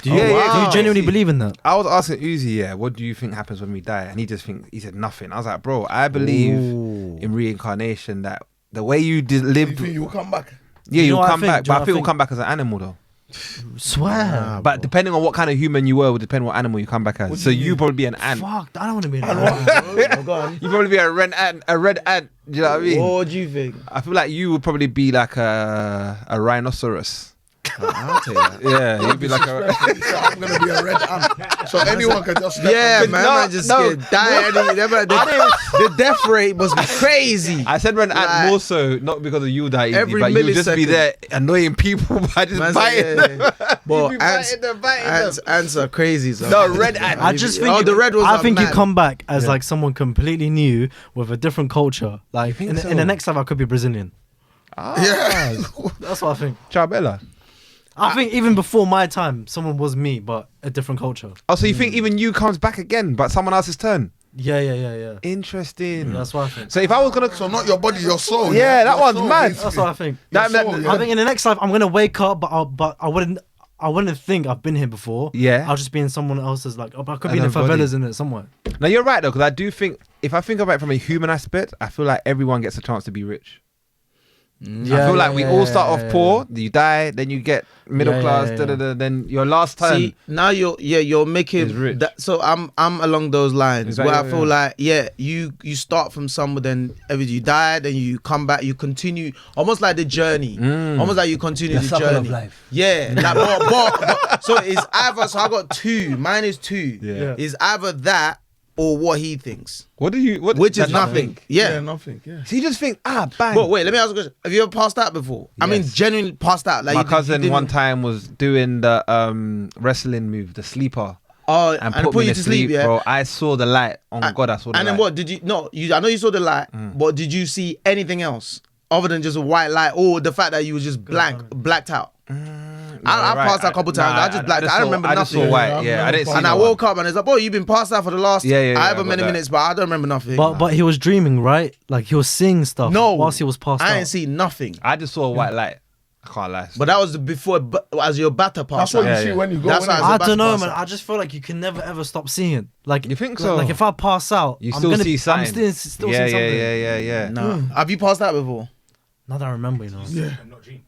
Do you, Yeah, yeah, do you wow. genuinely See, believe in that? I was asking Uzi, what do you think happens when we die? And he said nothing. I was like, bro, I believe in reincarnation, that the way you You lived, think you'll come back? yeah, you know you'll what I come think? back. Do you know But I what I think you'll think? come back as an animal though. Swear. But depending on what kind of human you were, would depend what animal you come back as. So you probably be an ant. Fuck, I don't want to be an Oh, go on. You probably be a red ant. Do you know what I mean? What do you think? I feel like you would probably be like a rhinoceros. I'll take that. Yeah, you'd be like a. So I'm gonna be a red ant. So anyone can just step Yeah, on me. man, No, man just no. scared. Die. The death rate must be crazy. I said red ant Like- more so not because of you die easy, Every but you would just be millisecond. there annoying people by just Man biting said, them. yeah. But You be biting them, biting them. ants are crazy. So. No, red ant. I just think. Oh, the red ones I are think you mad. come back as like someone completely new with a different culture. Like think in so? the next life, I could be Brazilian. Yeah. That's what I think. Chabella. I think even before my time, someone was me, but a different culture. Oh, so you think even you comes back again, but someone else's turn? Yeah. Interesting. That's what I think. So if I was gonna, So not your body, your soul. Yeah, that Your one's soul, mad. basically. That's what I think. That- Your that- soul, I think in the next life, I'm gonna wake up, but I wouldn't think I've been here before. Yeah. I'll just be in someone else's like. I could be in the Another body. favelas in it somewhere. now you're right though, because I do think if I think about it from a human aspect, I feel like everyone gets a chance to be rich. I feel like we all start off poor, you die, then you get middle Yeah, class, yeah. da-da-da, then your last turn. See, now you're Is making rich. that. So I'm along those lines Is that where I your- feel like you start from somewhere, then you die, then you come back, you continue almost like the journey, almost like you continue the circle of journey. life. Yeah, like but so it's either. So I got two. Mine is two. Yeah. Is either that or what he thinks, What do you? What? which is that's nothing. Yeah, Yeah. nothing. Yeah. So you just think, bang. But wait, let me ask you a question. Have you ever passed out before? I mean, Yes. genuinely passed out. Like My you cousin didn't- one time was doing the wrestling move, the sleeper, Oh, and and put me to sleep, yeah. bro. I saw the light. Oh my god, I saw the light. And then what did you? No, I know you saw the light, but did you see anything else other than just a white light, or the fact that you was just blacked out? I Right. passed out a couple times. I just blacked out. I don't remember I just nothing. saw white. I've Yeah, I never didn't see. And I no woke one. up and it's like, boy, you've been passed out for the last Yeah, however I got many that. minutes, but I don't remember nothing. But he was dreaming, right? Like he was seeing stuff. no, whilst he was passed out. I ain't see nothing. I just saw a white light. I can't lie. But that was before, as your batter passed That's what out. you Yeah, see yeah. when you go. That's innit? why I about don't to know, pass man. out. I just feel like you can never ever stop seeing. Like You think so? Like if I pass out, You I'm still gonna, see something. I'm still yeah, seeing something. yeah. No. Have you passed out before? Not that I remember, you know. Yeah. I'm not dream.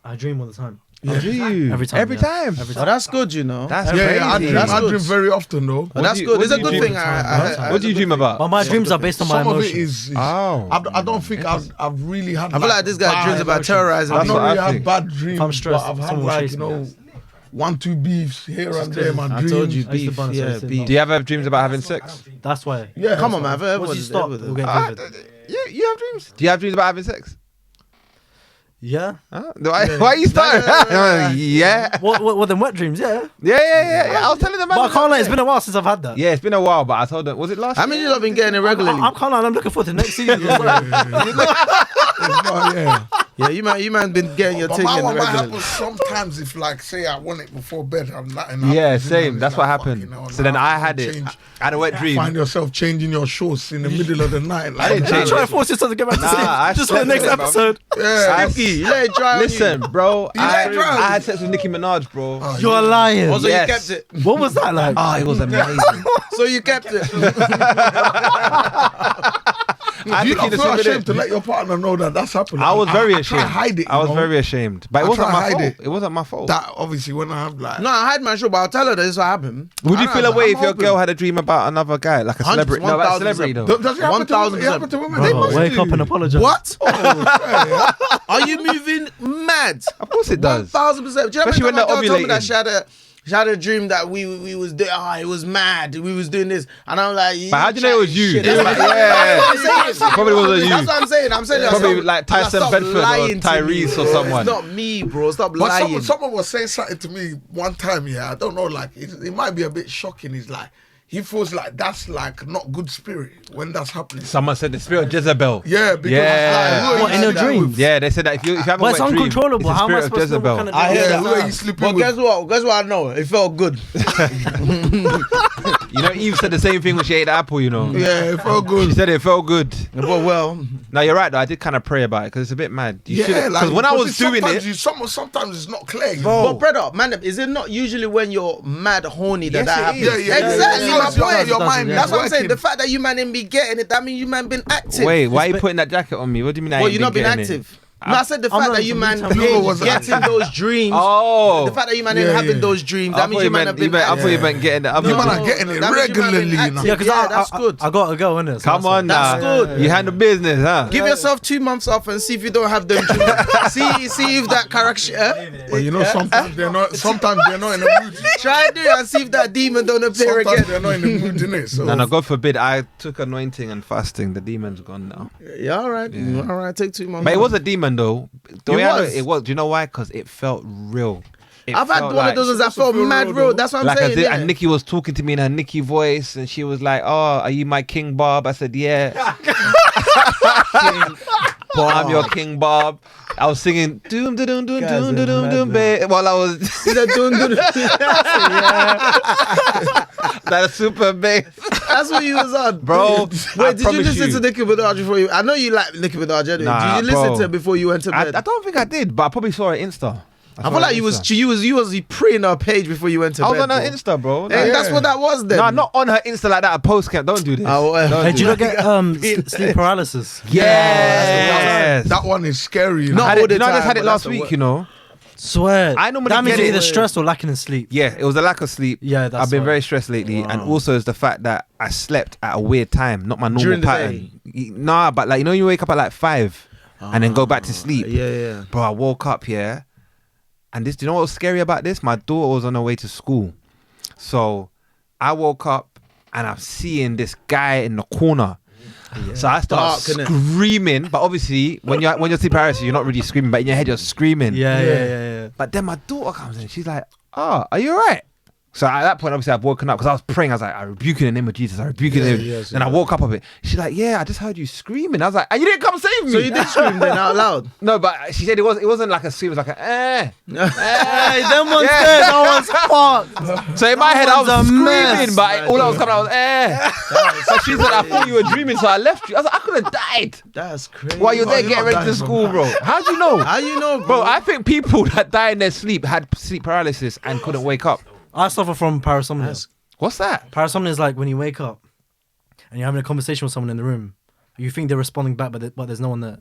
I dream all the time. Oh, do you? Every time, Every yeah. time. Every Oh, that's good, you know. That's Yeah, yeah, I crazy. dream, That's I good. dream very often though. Oh, that's do you- good. what It's a do you good dream? thing. What do you dream about? But my dreams are based on my Some of it emotions. is. Oh. I don't think I've really had. I feel like this guy bad- dreams about terrorizing I've That's people. not what really I had think. bad dreams. If I'm stressed, but I've had someone like chase me. 1-2 beefs here and there. in My I dreams. told you, I used to beef. burn Yeah, something. beef. Do you ever have dreams about having sex? That's why. Yeah, Come on, man. Once Everyone's you stop, with we'll it. get vivid. You have dreams? Do you have dreams about having sex? Yeah. Huh? Why are you starting? Yeah. What then? Wet dreams? Yeah. Yeah. I was telling them. But I can't lie. It's been a while since I've had that. Yeah, it's been a while, but I told them. Was it last? How many of you have been getting it regularly? I'm can't lie. I'm looking forward to next season. Oh, yeah. Yeah, you man been getting your But thing my in one might regularly. happen sometimes if, like, say I want it before bed. I'm not Yeah, same. That's what happened. So then I had it. I had a wet dream. Find yourself changing your shorts in the middle of the night. Like, I didn't change Try to it. force yourself to get back to Nah, sleep. I Just for the slept next with it, bro. episode. yeah. Nicky, you let it dry on you. Listen, bro. let it dry on I you. had sex with Nicki Minaj, bro. You're lying. Also, Yes. you kept it. What was that like? Oh, it was amazing. So you kept it. I Do you had to not keep the feel secret ashamed to in. let your partner know that that's happening? I was very I try ashamed. to hide it. I was you know? very ashamed, but it I wasn't try to my hide fault. it. It wasn't my fault. That obviously when I have like. No, I had my show, but I'll tell her that this what happened. Would you I feel know, away I'm if your open. girl had a dream about another guy, like a celebrity? No, about a celebrity though. Does it happen to women? It happen to women? They Bro, must wake do. up and apologize. What? Yeah. Are you moving mad? Of course it does. 1,000%. Do you know Especially when my girl they're told me that ovulating. she had a dream that we was doing. It was mad. We was doing this, and I'm like, But how do you know it was you? shit. Yeah. That's what I'm saying. Probably wasn't you. That's what I'm saying. I'm saying Probably stop- like Tyson stop Bedford or lying to me, Tyrese or bro. someone. It's not me, bro. Stop But lying. someone was saying something to me one time, yeah. I don't know, like, it might be a bit shocking. He's like, he feels like that's like not good spirit when that's happening. Someone said the spirit of Jezebel. Yeah, because Yeah. it's like, who are What, you in your sleeping dreams? with? Yeah, they said that if you have a But it's wet dream, uncontrollable. it's the How am I spirit of supposed to know what Jezebel. kind of I hear Yeah, that. who are you sleeping But with? guess what? Guess what? I know. It felt good. You know, Eve said the same thing when she ate the apple. You know, Yeah, it felt she good. said it felt good. well, Now you're right though. I did kind of pray about it because it's a bit mad. You Yeah, because when I was doing sometimes it, sometimes it's not clear. You know? but brother, man, is it not usually when you're mad horny that Yes, it happens? is. Yeah, Exactly yeah, my yeah. point. Your mind That's is what I'm saying. working. The fact that you man didn't be getting it, that means you man been active. wait, why are you putting that jacket on me? What do you mean? I Well, ain't you not been getting active. No, I said the I'm fact not that you into man me. been Hugo was getting active. those dreams. Oh, The fact that you man Yeah, been having yeah. those dreams, I that thought means you you man meant. have been I thought you active. meant getting the other. You man one. are getting it That means you man been regularly, you know. active. Yeah, because that's good. I got to go, innit? Come on now. That's good. You handle business, huh? Give yourself 2 months off and see if you don't have them dreams. see if that character. But you know, sometimes they're not. Sometimes they're not in the mood. Try and do it and see if that demon don't appear Sometimes again. they're not in the mood, innit? So No, God forbid. I took anointing and fasting. The demon's gone now. Yeah, all right. Yeah. All right, take 2 months. But it was a demon though. The It way I know was. it was. Do you know why? Because it felt real. It I've had felt one of those ones that supposed to felt feel mad real, real. though. That's what I'm like saying. as if, Yeah. and Nikki was talking to me in her Nikki voice, and she was like, "Oh, are you my King Bob?" I said, "Yeah." I'm your King Bob. I was singing doom doom doom doom Guys doom are doom mad, doom man. while I was He said, that super bass. That's what you was on, Bro, I Wait, did you promise listen you. to Nicki Minaj before you? I know you like Nicki Minaj anyway. Nah, did you listen bro. to it before you went to I bed? don't think I did, but I probably saw her Insta. I feel like you was preying her page before you went to I bed. was on her bro. Insta, bro. Hey, Like, that's what that was then. Nah, not on her Insta like that. A post camp. Don't do this. Oh, well. Don't Hey, do do you that. not get sleep paralysis? Yes. that one is scary. You know? Not I all the you know, I just time, had it but last that's a week, word. you know. Swear. I normally that means get you're it. either stressed or lacking in sleep. Yeah, it was a lack of sleep. Yeah, that's I've been why. very stressed lately, and also it's the fact that I slept at a weird time, not my normal During the pattern. Nah, but like you know, you wake up at like 5 and then go back to sleep. Yeah. Bro, I woke up here, and this. Do you know what was scary about this? My daughter was on her way to school, so I woke up and I'm seeing this guy in the corner. So I start Dark, innit? screaming, but obviously when you're sleep paralysis, you're not really screaming, but in your head you're screaming. Yeah. But then my daughter comes in. She's like, "Oh, are you alright?" So at that point, obviously, I've woken up because I was praying. I was like, "I rebuke you in the name of Jesus. I rebuke you." In the name. yes, And I woke up a bit. She's like, "Yeah, I just heard you screaming." I was like, "And you didn't come save me." So you did scream then out loud. No, but she said it wasn't like a scream. It was like a Hey, them ones Yeah. there, that one's fucked. So in my head, I was one's a screaming, mess, but all I was coming out was So she said, "I thought you were dreaming, so I left you." I was like, "I could have died That's crazy. while you're there you're getting not ready to dying from school, that. bro." How do you know? How you know, Bro, I think people that die in their sleep had sleep paralysis and couldn't wake up. I suffer from parasomnia. What's that? Parasomnia is like when you wake up and you're having a conversation with someone in the room. You think they're responding back, but there's no one there.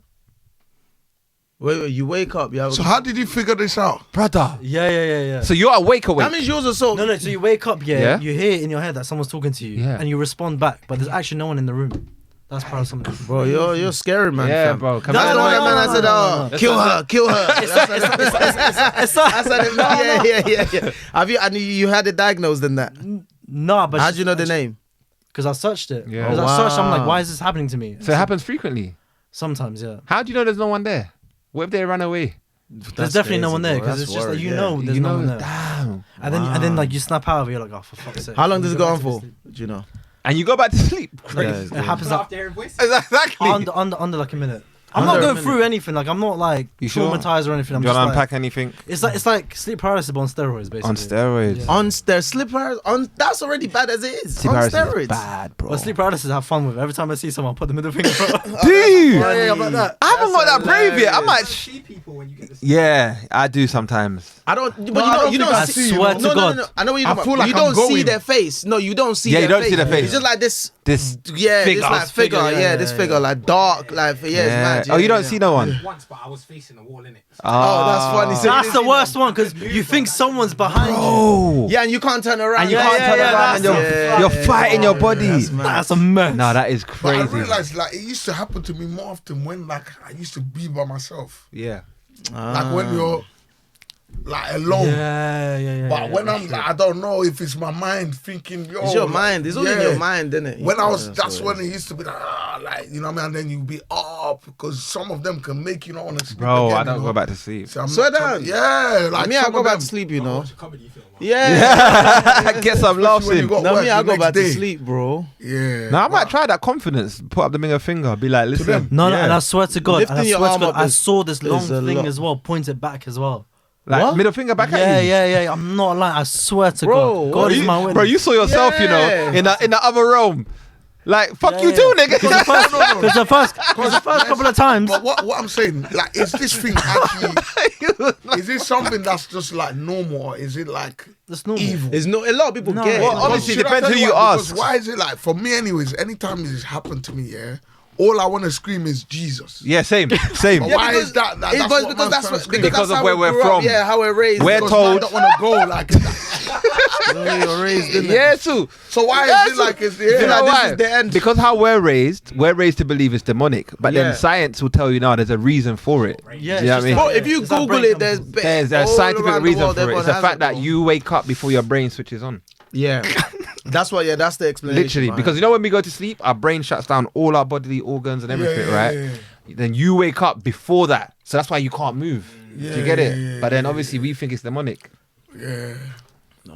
Wait, you wake up. You have So how did you figure this out? Brother. Yeah. So you're awake. that means yours are so. No, so you wake up, Yeah. you hear in your head that someone's talking to you, Yeah. and you respond back, but there's actually no one in the room. That's parasomnia. Bro, you're scary, man. Yeah, fam. bro. Come That's on. the one that no, man no, I said, no, "Oh, kill her." That's what it- yeah. Have you? And you had it diagnosed in that? No, but How'd you know the name? Because I searched it. Yeah. Because Oh, I searched, I'm like, wow. why is this happening to me? So it happens frequently. Sometimes, yeah. How do you know there's no one there? What if they ran away? There's definitely no one there because it's just that you know there's You no know, one there. damn. And then like you snap out of it, you're like, oh, for fuck's sake. How long does it You go back on to for? sleep. Do you know? And you go back to sleep. It happens like After hearing voices. Exactly. under like a minute. I'm not 100 going minutes. through anything. Like I'm not like You sure? traumatized or anything. I'm Do you just want to like, unpack anything? it's like sleep paralysis but on steroids, basically. On steroids. Yeah. On sleep paralysis, that's already bad as it is. Sleep On paralysis is steroids. bad, bro. Well, sleep paralysis, I have fun with it. Every time I see someone, I put the middle finger up. Do you? Yeah, I'm like that. I haven't got that brave yet. I You might. see people when you get this. Yeah, I do sometimes. I don't. But I don't you think don't I see. see, swear you to No, God. no. I know what you're I talking feel about. like You I'm don't see going. their face. No, you don't see. Yeah, their you don't face. see their face. It's just like this. This Yeah, figure. this like figure. Yeah, this figure like dark. Like it's mad. Oh, you yeah, don't yeah. see no one. Once, but I was facing the wall, innit? Oh, that's funny. So That's the worst one because you think someone's behind you. Oh, Yeah, and you can't turn around. and you Yeah, can't yeah, turn yeah, around, and that's- you're fighting your body. That's mad. That's a mess. No, that is But I crazy. realized like it used to happen to me more often when like I used to be by myself. Yeah. Like when you're like alone. Yeah. But when I'm, I don't know if it's my mind thinking, yo. It's your like, mind. It's all in yeah. your mind, isn't it? When I was, That's that's what when it used to be like, you know what I mean? And then you be up because some of them can make you not want to sleep Bro, again, I don't you go know? back to sleep. So I'm Swear not trying- down. Yeah, like me, I some go of back them- to sleep, you know. Watch a comedy film. Yeah. Get some laughs when you in. got No, work me, I the go next back to day. sleep, bro. Yeah. Now I might but- try that confidence. Put up the middle finger. Be like, listen. them. No, yeah. and I swear to God, Lifting and I your swear to arm God, up I is- saw this long is a thing lot. as well, pointed back as well. Like What? middle finger back Yeah, at you. yeah. I'm not lying. I swear to Bro, God. God is You- my witness. bro, you saw yourself, you know, Yeah. in the other realm. Like, fuck Yeah, you yeah. too, nigga. Because the first couple of times. But what I'm saying, like, is this thing actually, is this something that's just like normal or is it like That's normal. evil? There's no. A lot of people No. get. Well, it. obviously, Should I depends tell who you why? ask. Because why is it like, for me anyways, anytime this happened to me, yeah, all I want to scream is Jesus. Yeah, same. But why because is that? That's Because what because man's that's trying to what, scream. Because of how where we we're grew up, from. Yeah, how we're raised. We're Because told- man don't want to go like that. You're raised in Yeah, too. So why Yeah, is it so- like it's You know like this why? is the end. Because how we're raised to believe it's demonic. But Yeah. then science will tell you now there's a reason for it. Yeah, Do you it's know what I just mean? like- Bro, if you It's like Google brain it, there's chemicals. There's a all scientific around the reason world, for it. everyone It's the has fact it, that bro. you wake up before your brain switches on. Yeah, that's what. Yeah, that's the explanation. Literally. behind Because it. you know when we go to sleep, our brain shuts down all our bodily organs and everything, right? Then you wake up before that. So that's why you can't move. Do you get it? But then obviously we think it's demonic. Yeah.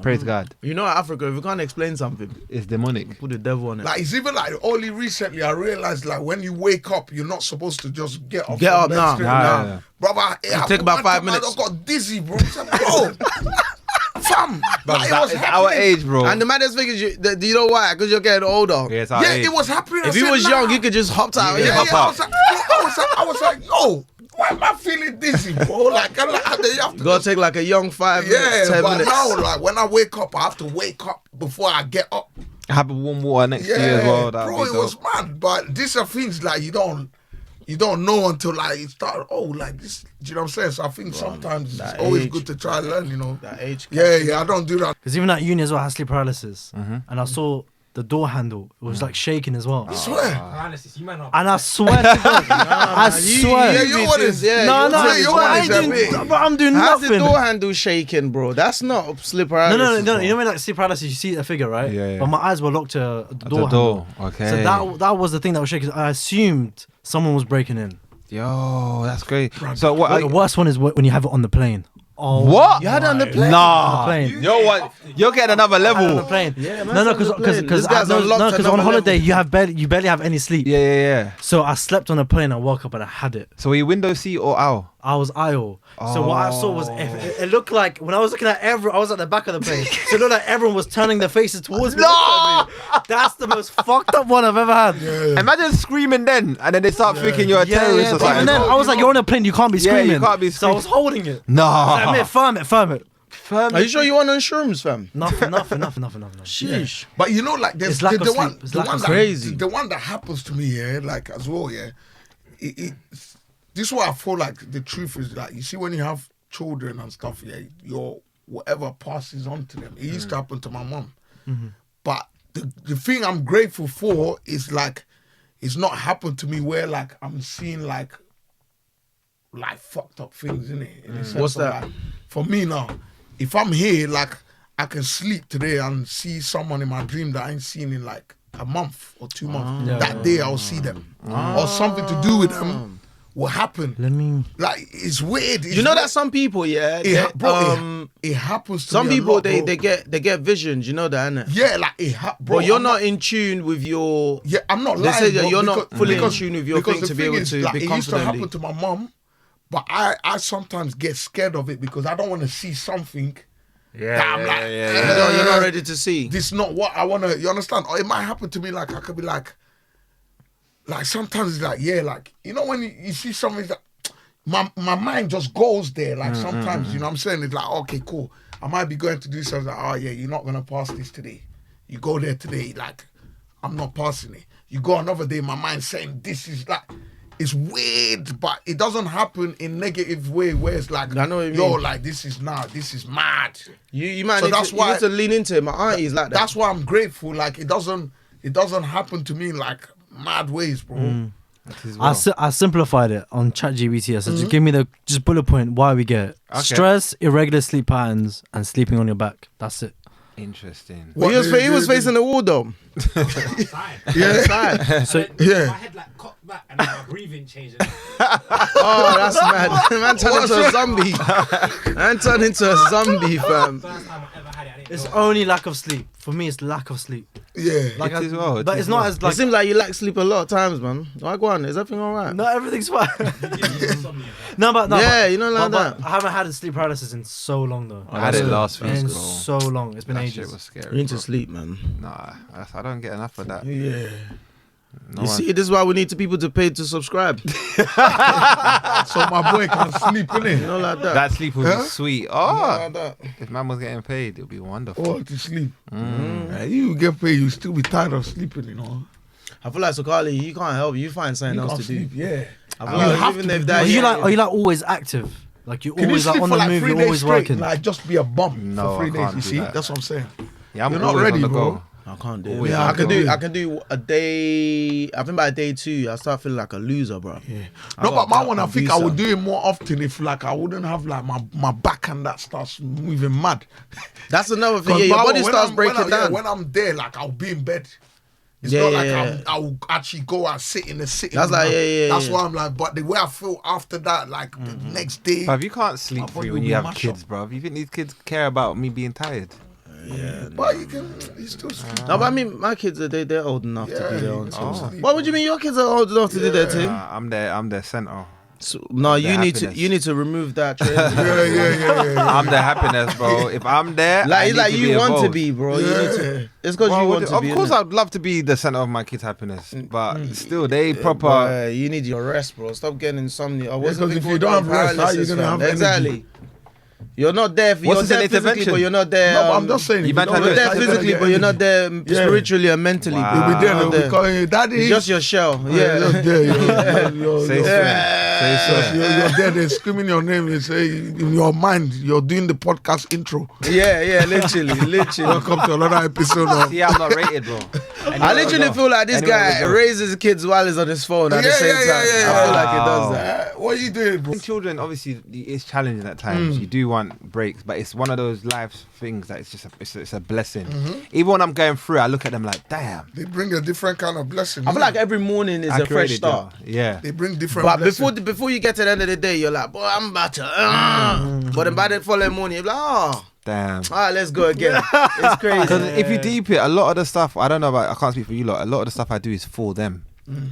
Praise God. You know, Africa, if you can't explain something, It's demonic. put the devil on it. Like it's even like only recently I realized like when you wake up, you're not supposed to just get up. Get from up bed now. straight Nah, now. yeah. Brother, take about 5 minutes. I got dizzy, bro. I said, bro, fam, like, it was It's our happening. age, bro. And the maddest thing is, do you know why? Because you're getting older. Yeah, it's our Yeah, age. it was happening. I If you said, was nah. young, you could just hop out. Yeah, Yeah, hop yeah. out. I was like, yo, why am I feeling dizzy, bro? Like, you have to You gotta take like a young 5 minutes, 10 but minutes. now, like, when I wake up, I have to wake up before I get up. Have a warm water next Yeah, to you as well. That'd bro, be it dope. was mad. But these are things like you don't know until like you start. Oh, like this. Do you know what I'm saying? So I think sometimes it's that always age. good to try and learn. You know. That age. Yeah, I don't do that. Because even at uni as well, I had sleep paralysis. Mm-hmm. And I saw the door handle. It was like shaking as well. I swear. Paralysis, you might not. And I swear to God, I swear. Yeah, your one is- Yeah, No, your no, one is your one I is ain't a doing, bit- but I'm doing How's the nothing. door handle shaking, bro? That's not sleep No, paralysis. no, no. You know when like sleep paralysis, you see a figure, right? Yeah, yeah. But my eyes were locked to the door. The door. handle. Okay. So that was the thing that was shaking. I assumed someone was breaking in. Yo, that's great. So what? But the worst one is when you have it on the plane. Oh, What? You had it on the plane? Nah. On the plane. Yo, what? You're getting another On the level. plane. Yeah, man, no, it's on the plane. This guy's unlocked on another holiday level. you barely have any sleep. Yeah. So I slept on a plane. I woke up and I had it. So were you window seat or aisle? I was aisle. So what I saw was it looked like when I was looking at everyone, I was at the back of the plane. So it looked like everyone was turning their faces towards me. No! That's the most fucked up one I've ever had. Imagine screaming then, and then they start thinking you're a terrorist or but even something. then I was like, you're on a plane, you can't be Yeah, you screaming. can't be So I was screaming. holding it. Nah. Like, firm it. Are you sure you want on shrooms, fam? Nothing. Sheesh. But you know, like there's It's lack of the one, sleep. It's the lack one of that, sleep. Crazy. the one that happens to me, yeah, like as well, yeah. This is what I feel like the truth is like. You see, when you have children and stuff, yeah, your whatever passes on to them. It used to happen to my mom, but the thing I'm grateful for is like it's not happened to me where like I'm seeing like fucked up things in it. In the sense What's of, that? like, for me now, if I'm here, like I can sleep today and see someone in my dream that I ain't seen in like a month or 2 months. Yeah. That day I'll see them or something to do with them. will happen. Let me. Like it's weird. It's You know weird. that some people, yeah, It, they- ha- bro, it happens to some me a people lot, bro. they get visions. You know that, innit? yeah, like bro. But you're I'm not in tune with your. Yeah, I'm not They lying. say that bro, you're not because- fully in because- tune with your because thing the to be able is, to like, be it used to confidently. happen to my mum, but I sometimes get scared of it because I don't want to see something that I'm like, You're not ready to see. this is not what I want to. You understand? Or it might happen to me. Like I could be like sometimes it's like like you know when you see something that my mind just goes there. Like sometimes you know what I'm saying it's like okay cool. I might be going to do something. Like, oh yeah, you're not gonna pass this today. You go there today. Like I'm not passing it. You go another day. My mind saying this is like. It's weird, but it doesn't happen in negative way where it's like, I know what you yo, mean. like this is mad. You might So need that's to, why- you need to lean into it. My auntie's like that. That's why I'm grateful. Like it doesn't happen to me in like mad ways, bro. I simplified it on ChatGPT. I said, just give me the bullet point why we get it. Stress, irregular sleep patterns, and sleeping on your back. That's it. Interesting. Well, he was facing the wall though. Side. Yeah, So yeah. My head like cocked back and then my breathing changed. Oh, that's mad. Man turned into a zombie. Man turned into a zombie, fam. First time I ever had it. I didn't it's know. only lack of sleep. For me, it's lack of sleep. Yeah. Like It is well, it but is it's not well. as It like seems like you lack sleep a lot of times, man. Like, go on, is everything all right? not everything's fine. Insomnia, no, but Yeah, you know, like but that. I haven't had a sleep paralysis in so long though. I had it last week. in bro. so long. It's been That ages. shit was scary. You need to bro. sleep, man. Nah, I don't get enough of that. Yeah. No You one- see, this is why we need to people to pay to subscribe. You So my boy can sleep in it. know, like that. that sleep would be Huh? sweet. You know, Oh, like that. if man was getting paid, it would be wonderful. Oh, to sleep. You get paid, you still be tired of sleeping, you know. I feel like Sokali, you can't help. You find something You else can't to do. sleep, yeah. I feel You like have even to if be that, doing Are you like always active? Like you're Can you always sleep like on for the like move. 3 You're days always straight? working. Like just be a bum No, for 3 I days, can't you do see? that. That's what I'm saying. Yeah, I'm You're not always ready, on the bro. go. I can't do it. Always Yeah, I can go. do. I can do a day. I think by day 2, I start feeling like a loser, bro. Yeah. I No, got but my that one, I think I abuser. would do it more often if like I wouldn't have like my back and that starts moving mad. That's another thing. 'Cause Yeah, your my body one, when starts I'm- breaking when I- yeah, down. when I'm there, like I'll be in bed. It's Yeah, not like yeah, yeah. I'll actually go and sit in the sitting That's room. like, yeah, That's yeah. why I'm like, but the way I feel after that, like the next day. Bruv, you can't sleep My free body when will you be have mashed kids, bro. You think these kids care about me being tired? But you can, you still sleep. No, but I mean, my kids are they're old enough to Yeah, do their you own can stuff. still sleep. What would you mean your kids are old enough to do their thing? I'm their center. So, no, Their you need happiness. to remove that trend. Yeah. I'm their happiness, bro. If I'm there, I Like it's need like to you be want to involved. be, bro. You need to. It's because Well, you want to of be. course, innit? I'd love to be the center of my kids' happiness, but still, they proper. Bruh, you need your rest, bro. Stop getting insomnia. What's the because thing if you called? don't have rest, how you Paralysis, gonna fam. have energy? Exactly. You're not there. What's You're this, there an physically, intervention? but you're not there. No, but I'm just saying. You if might don't have You're to- there rest, how you gonna physically, get but you're not energy? there Yeah. spiritually and mentally. Wow. bro. You'll be there. You're They'll not be there. calling you daddy. It's just your shell. You're just Yeah. there. Say You're, swear. Say swear. you're there. They're screaming your name. You say in your mind, you're doing the podcast intro. Yeah, literally. Welcome to another episode of. See, I'm not rated, bro. I literally feel like this Anywhere guy we go. raises kids while he's on his phone at the Yeah, same yeah, time. yeah, yeah, I feel yeah. like he does Wow. that. What are you doing, bro? Children, obviously, it's challenging at times. You do want breaks, but it's one of those life things that it's just it's a blessing. Even when I'm going through, I look at them like, damn. They bring a different kind of blessing. I feel like every morning is I a fresh created start. y'all. Yeah. they bring different. But blessings. before you get to the end of the day, you're like, boy, I'm about to. But then by the following morning, you're like, oh, Damn. all right, let's go again. It's crazy. Because if you deep it, a lot of the stuff, I don't know about, I can't speak for you lot, a lot of the stuff I do is for them.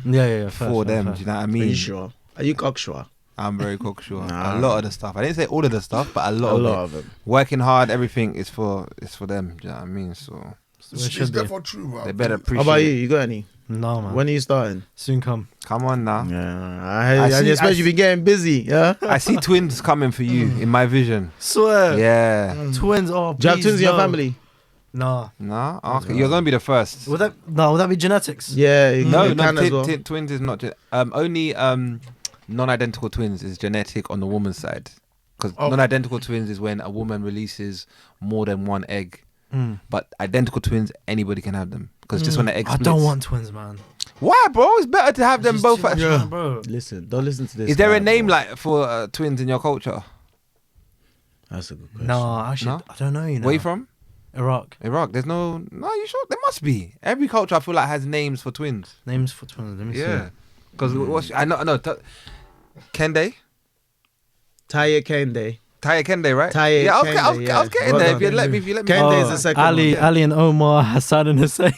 Yeah. For them, do you know what I mean? Are you sure? Are you cocksure? I'm very cocksure. Nah. A lot of the stuff. I didn't say all of the stuff, but a lot of it. them. Working hard, everything is for them. Do you know what I mean? So It's should be. therefore true, bro. they better How appreciate. about you? You got any? No man. When are you starting? Soon come. Come on now. Yeah, I I see- expect I you be getting busy. Yeah. I see twins coming for you in my vision. Swear. Yeah. Twins. Oh, Do you have please, twins in your no. family? Nah. No? Okay. You're going to be the first. Would that be genetics? Yeah, you No, can as well. twins is not. Only non-identical twins is genetic on the woman's side. Because non-identical twins is when a woman releases more than one egg. But identical twins, anybody can have them. Because just when the egg I splits. don't want twins, man. Why, bro? It's better to have them Just both. too much, Yeah. man, bro. Listen, don't listen to this. Is there guy, a name bro. like for twins in your culture? That's a good question. No, actually, No? I don't know. You know. Where you from? Iraq. Iraq. There's no. You sure? There must be. Every culture I feel like has names for twins. Names for twins. Let me Yeah. Because I know. Kende. Taya Kende. Taya Kende, right? Taya yeah, I was, Kende, I was, I was getting well there. done. If you let me. Kende is the second Ali, one. Ali and Omar, Hassan and Hussein.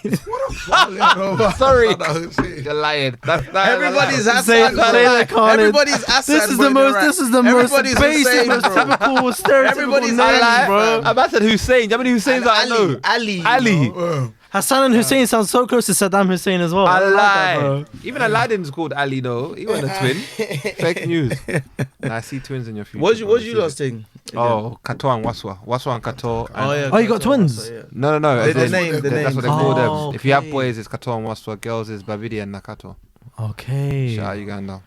Sorry, Everybody's you're lying. Everybody's Say Hassan, bro. that, Khalid. Everybody's Hassan. This is bro, the you're most. right. This is the most Everybody's basic, Hussein, most bro. typical, stereotypical Everybody's names, Ali, bro. I said Hussein. How many Husseins And I know? Ali. Ali. Hassan and Hussein sound so close to Saddam Hussein as well. I don't like that, bro. lie. Even Aladdin's called Ali though. He wasn't a twin. Fake news. Nah, I see twins in your future. What's bro. you last thing? Oh, Kato and Waswa. Waswa and Kato. And Oh yeah. Oh, you got twins? Yeah. No. The That's name, the that's what they name. call Oh, them. If you have okay. boys, it's Kato and Waswa. Girls, it's Babidi and Nakato. Okay. Shout out Uganda.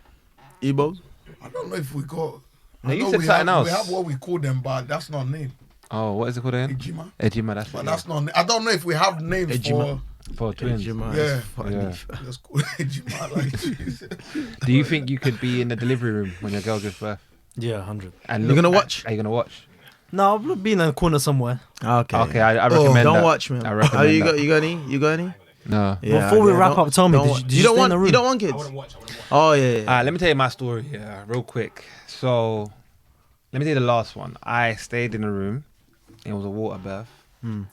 Igbo. I don't know if we got. No, I you know said we something have, else. We have what we call them, but that's not a name. Oh, what is it called again? Ejima. Ejima, that's But it. that's not. I don't know if we have names Ejima. For twins. Ejima Yeah. is funny. Yeah. That's cool. Ejima, like, jeez. Do you think you could be in the delivery room when your girl gives birth? Yeah, 100. And You look gonna at- watch? Are you gonna watch? No, I'll be in a corner somewhere. Okay. Okay, I recommend Don't that. watch, man. I recommend Oh, you that. got you got any? You got any? No. Before we wrap up, tell me, did you don't stay in want the room? you don't want I kids? wouldn't watch. Oh yeah. Let me tell you my story, real quick. So, let me tell you the last one. I stayed in a room. It was a water birth. And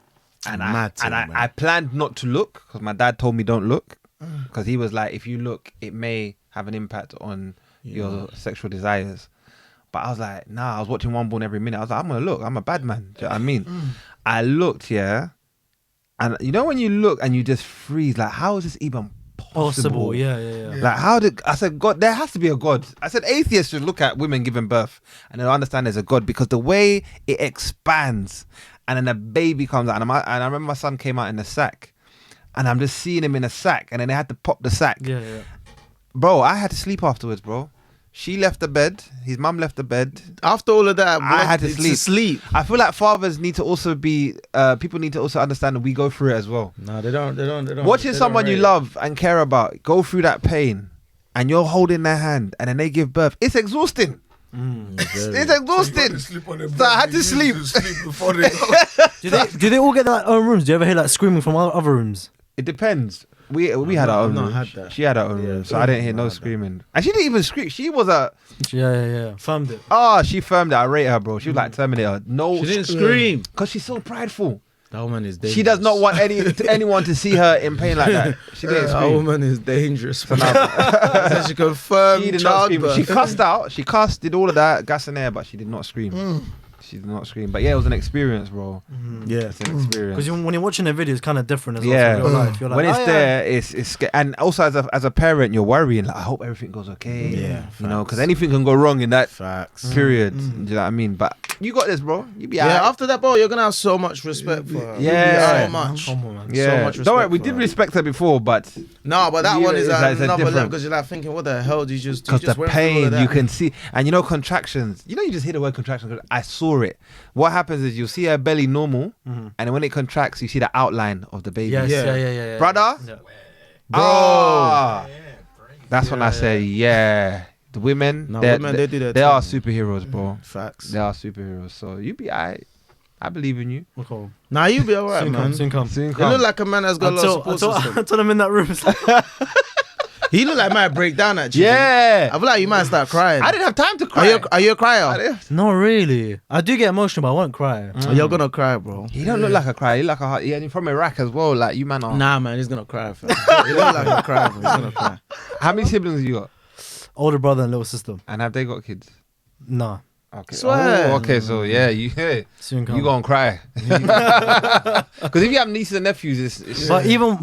Mad thing, man. I planned not to look because my dad told me don't look. Because he was like, if you look, it may have an impact on your sexual desires. But I was like, nah, I was watching One Born every minute. I was like, I'm going to look. I'm a bad man. Do you know what I mean? I looked, and you know when you look and you just freeze, like, how is this even possible? Possible, yeah. Like, how did I said, God, there has to be a God. I said, atheists should look at women giving birth and they'll understand there's a God because the way it expands and then a baby comes out. And I remember my son came out in a sack and I'm just seeing him in a sack and then they had to pop the sack. Yeah. Bro, I had to sleep afterwards, bro. She left the bed. His mum left the bed. After all of that, I had to it's sleep. I feel like fathers need to also be, people need to also understand that we go through it as well. No, they don't. Watching someone you love and care about go through that pain and you're holding their hand and then they give birth, it's exhausting. It's exhausting. So I had to sleep. Before they go. Do they all get their own rooms? Do you ever hear like screaming from other rooms? It depends. We had our own not room. had that. She had her own room, so I didn't hear no screaming. And she didn't even scream. She was Yeah. Firmed it. she firmed it. I rate her, bro. She was like Terminator. No, She didn't scream. because she's so prideful. That woman is dangerous. She does not want anyone to see her in pain like that. She didn't That scream. woman is dangerous. So she confirmed She did not scream. childbirth. She cussed out. She cussed, did all of that, gas and air, but she did not scream. She did not scream. But yeah, it was an experience, bro. Yeah. It's an experience. Because when you're watching a video, it's kind of different as well. Yeah. From real life. You're like, When it's oh, there, it's and also as a parent, you're worrying. Like, I hope everything goes okay. Yeah, you know, because facts. anything can go wrong in that Facts. period. Do you know what I mean? But you got this, bro. You be Yeah, alright. after that, bro, you're gonna have so much respect for her. Yeah. So much. Come on, man. Yeah. So much Don't worry, respect we for did her. respect her before, but No, but that You- one is it's at like- it's a another level different- because you're like thinking, what the hell did you just? You because just the went through all of pain that. you can see, and you know contractions. You know, you just hear the word contractions. I saw it. What happens is you'll see her belly normal, and then when it contracts, you see the outline of the baby. Yes, Yeah. yeah. Brother, Yeah. bro. That's when I say, yeah, the women, No, they're- women, they do their they are thing. superheroes, bro. Facts. They are superheroes. So you be alright. I believe in you. Okay. Nah, you be alright, Soon man. come, soon come. Soon You come. look like a man that's got a lot of support system. I told him in that room. It's like, He look like he might break down actually. Yeah. I feel like you might start crying. I didn't have time to cry. Are you a crier? not really. I do get emotional, but I won't cry. You're gonna cry, bro. He don't look like a cry. He look like a heart. Yeah, and from Iraq as well. Like you, man. Are. Nah, man, he's gonna cry. Fam. He look like a cry, bro. He's gonna cry. How many siblings you got? Older brother and little sister. And have they got kids? Nah. Okay. Swear. Oh, okay. So yeah, you Soon come. you gonna cry? Because if you have nieces and nephews, it's But even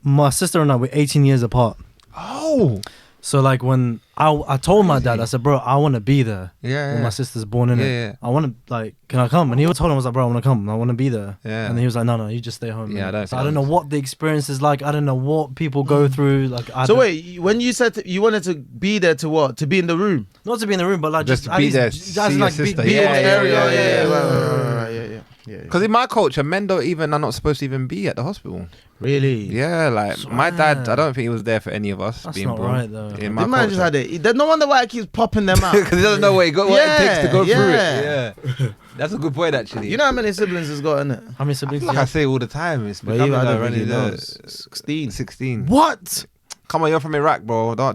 my sister and I, we're 18 years apart. oh So like when I told my dad, I said, bro, I want to be there yeah. when my sister's born in it. Yeah. I want to like, can I come? And he told him, I was like, bro, I want to come. I want to be there. Yeah. And he was like, no, you just stay home. Yeah, man." I don't So think I don't know what the experience is like. I don't know what people go through. Like, So wait, when you said you wanted to be there to what? To be in the room? not to be in the room, but like Just just to be at there, least- see as in, your like, sister. be Yeah, in the yeah, area. Yeah. Because in my culture, men are not supposed to even be at the hospital. Really? Yeah, like my dad, I don't think he was there for any of us. That's being not born. right, though. In my The man just had it. There's no wonder why he keeps popping them out. because he doesn't know what it takes to go Yeah, through yeah. it. Yeah, that's a good point actually. You know how many siblings he's got in it? How many siblings? like do you I have? say all the time, it's But becoming I don't already really know. the 16. 16. What? Come on, you're from Iraq, bro. Don't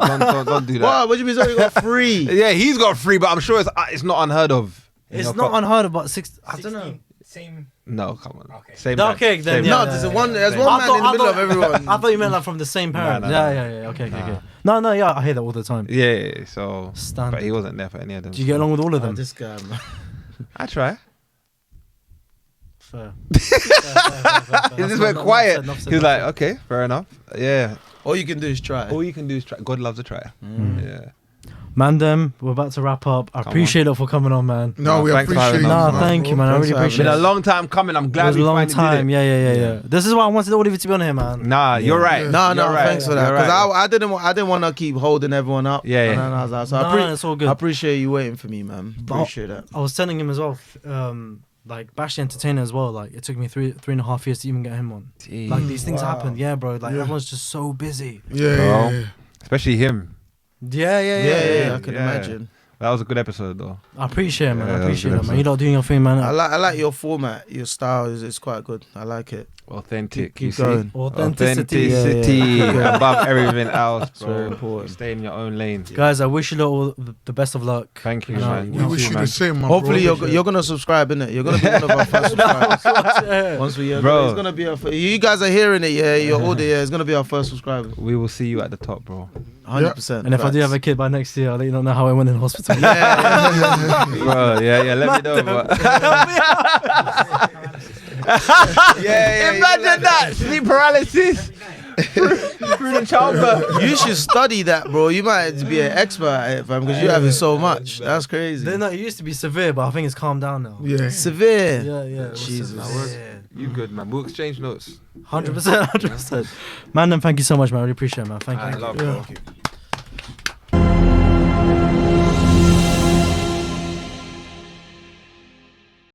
do that. What do you mean? So you got free? Yeah, he's got free, but I'm sure it's not unheard of. It's not unheard of, but I don't know. 16, Same. No, come on. Okay. Same. No, okay, then, same yeah, No, time. there's one man in I the middle of thought- everyone. I thought you meant like from the same parents. no, Yeah. Okay. No, yeah, I hear that all the time. Yeah, so. Standard. But he wasn't there for any of them. Do you get along with all of them? This guy, man. I try. Fair. He just went quiet. He was like, okay, fair enough. Yeah. All you can do is try. All you can do is try. God loves a try. Yeah. Mandem, we're about to wrap up. I appreciate it for coming on, man. No, we thanks for appreciate having you. us, No, man. thank you, man. I really Thanks for appreciate Been it. a long time coming. I'm It glad was we a long finally time. did it. Yeah. This is why I wanted Oliver to be on here, man. Nah, you're right. No, You're right. thanks for that. You're Because right. I didn't want to keep holding everyone up. Yeah. And then I was like, so No, it's all good. I appreciate you waiting for me, man. Appreciate that. I was telling him as well, like Bash the Entertainer as well. Like it took me 3.5 years to even get him on. Jeez. Like these things happen, yeah, bro. Like everyone's just so busy. Yeah. Especially him. Yeah. I can Yeah. imagine. That was a good episode, though. I appreciate it, man. Yeah, I that was appreciate good it, man. You lot doing your thing, man. I like your format, your style is quite good. I like it. Authentic. Keep you see? going. Authenticity. Authenticity Yeah. above everything else, It's very bro. important. Stay in your own lane. Guys, I wish you lot all the best of luck. Thank you, No, man. We wish you the same, man. Hopefully bro. you're gonna subscribe, innit? You're gonna be one of our first subscribers. Once we Bro. it's gonna be you guys are hearing it, yeah. Your audio, yeah. It's gonna be our first subscriber. We will see you at the top, bro. 100%. And if I do have a kid by next year, I'll let you know how I went in hospital. Bro, yeah, let me know. Imagine that! Sleep paralysis! Through the childbirth. You should study that, bro. You might be an expert at it, fam, because you're having so much. That's crazy. It used to be severe, but I think it's calmed down now. Yeah. Severe. Yeah. Jesus. You good, man. We'll exchange notes. 100%. Man, then thank you so much, man. I really appreciate it, man. Thank you. I love, bro.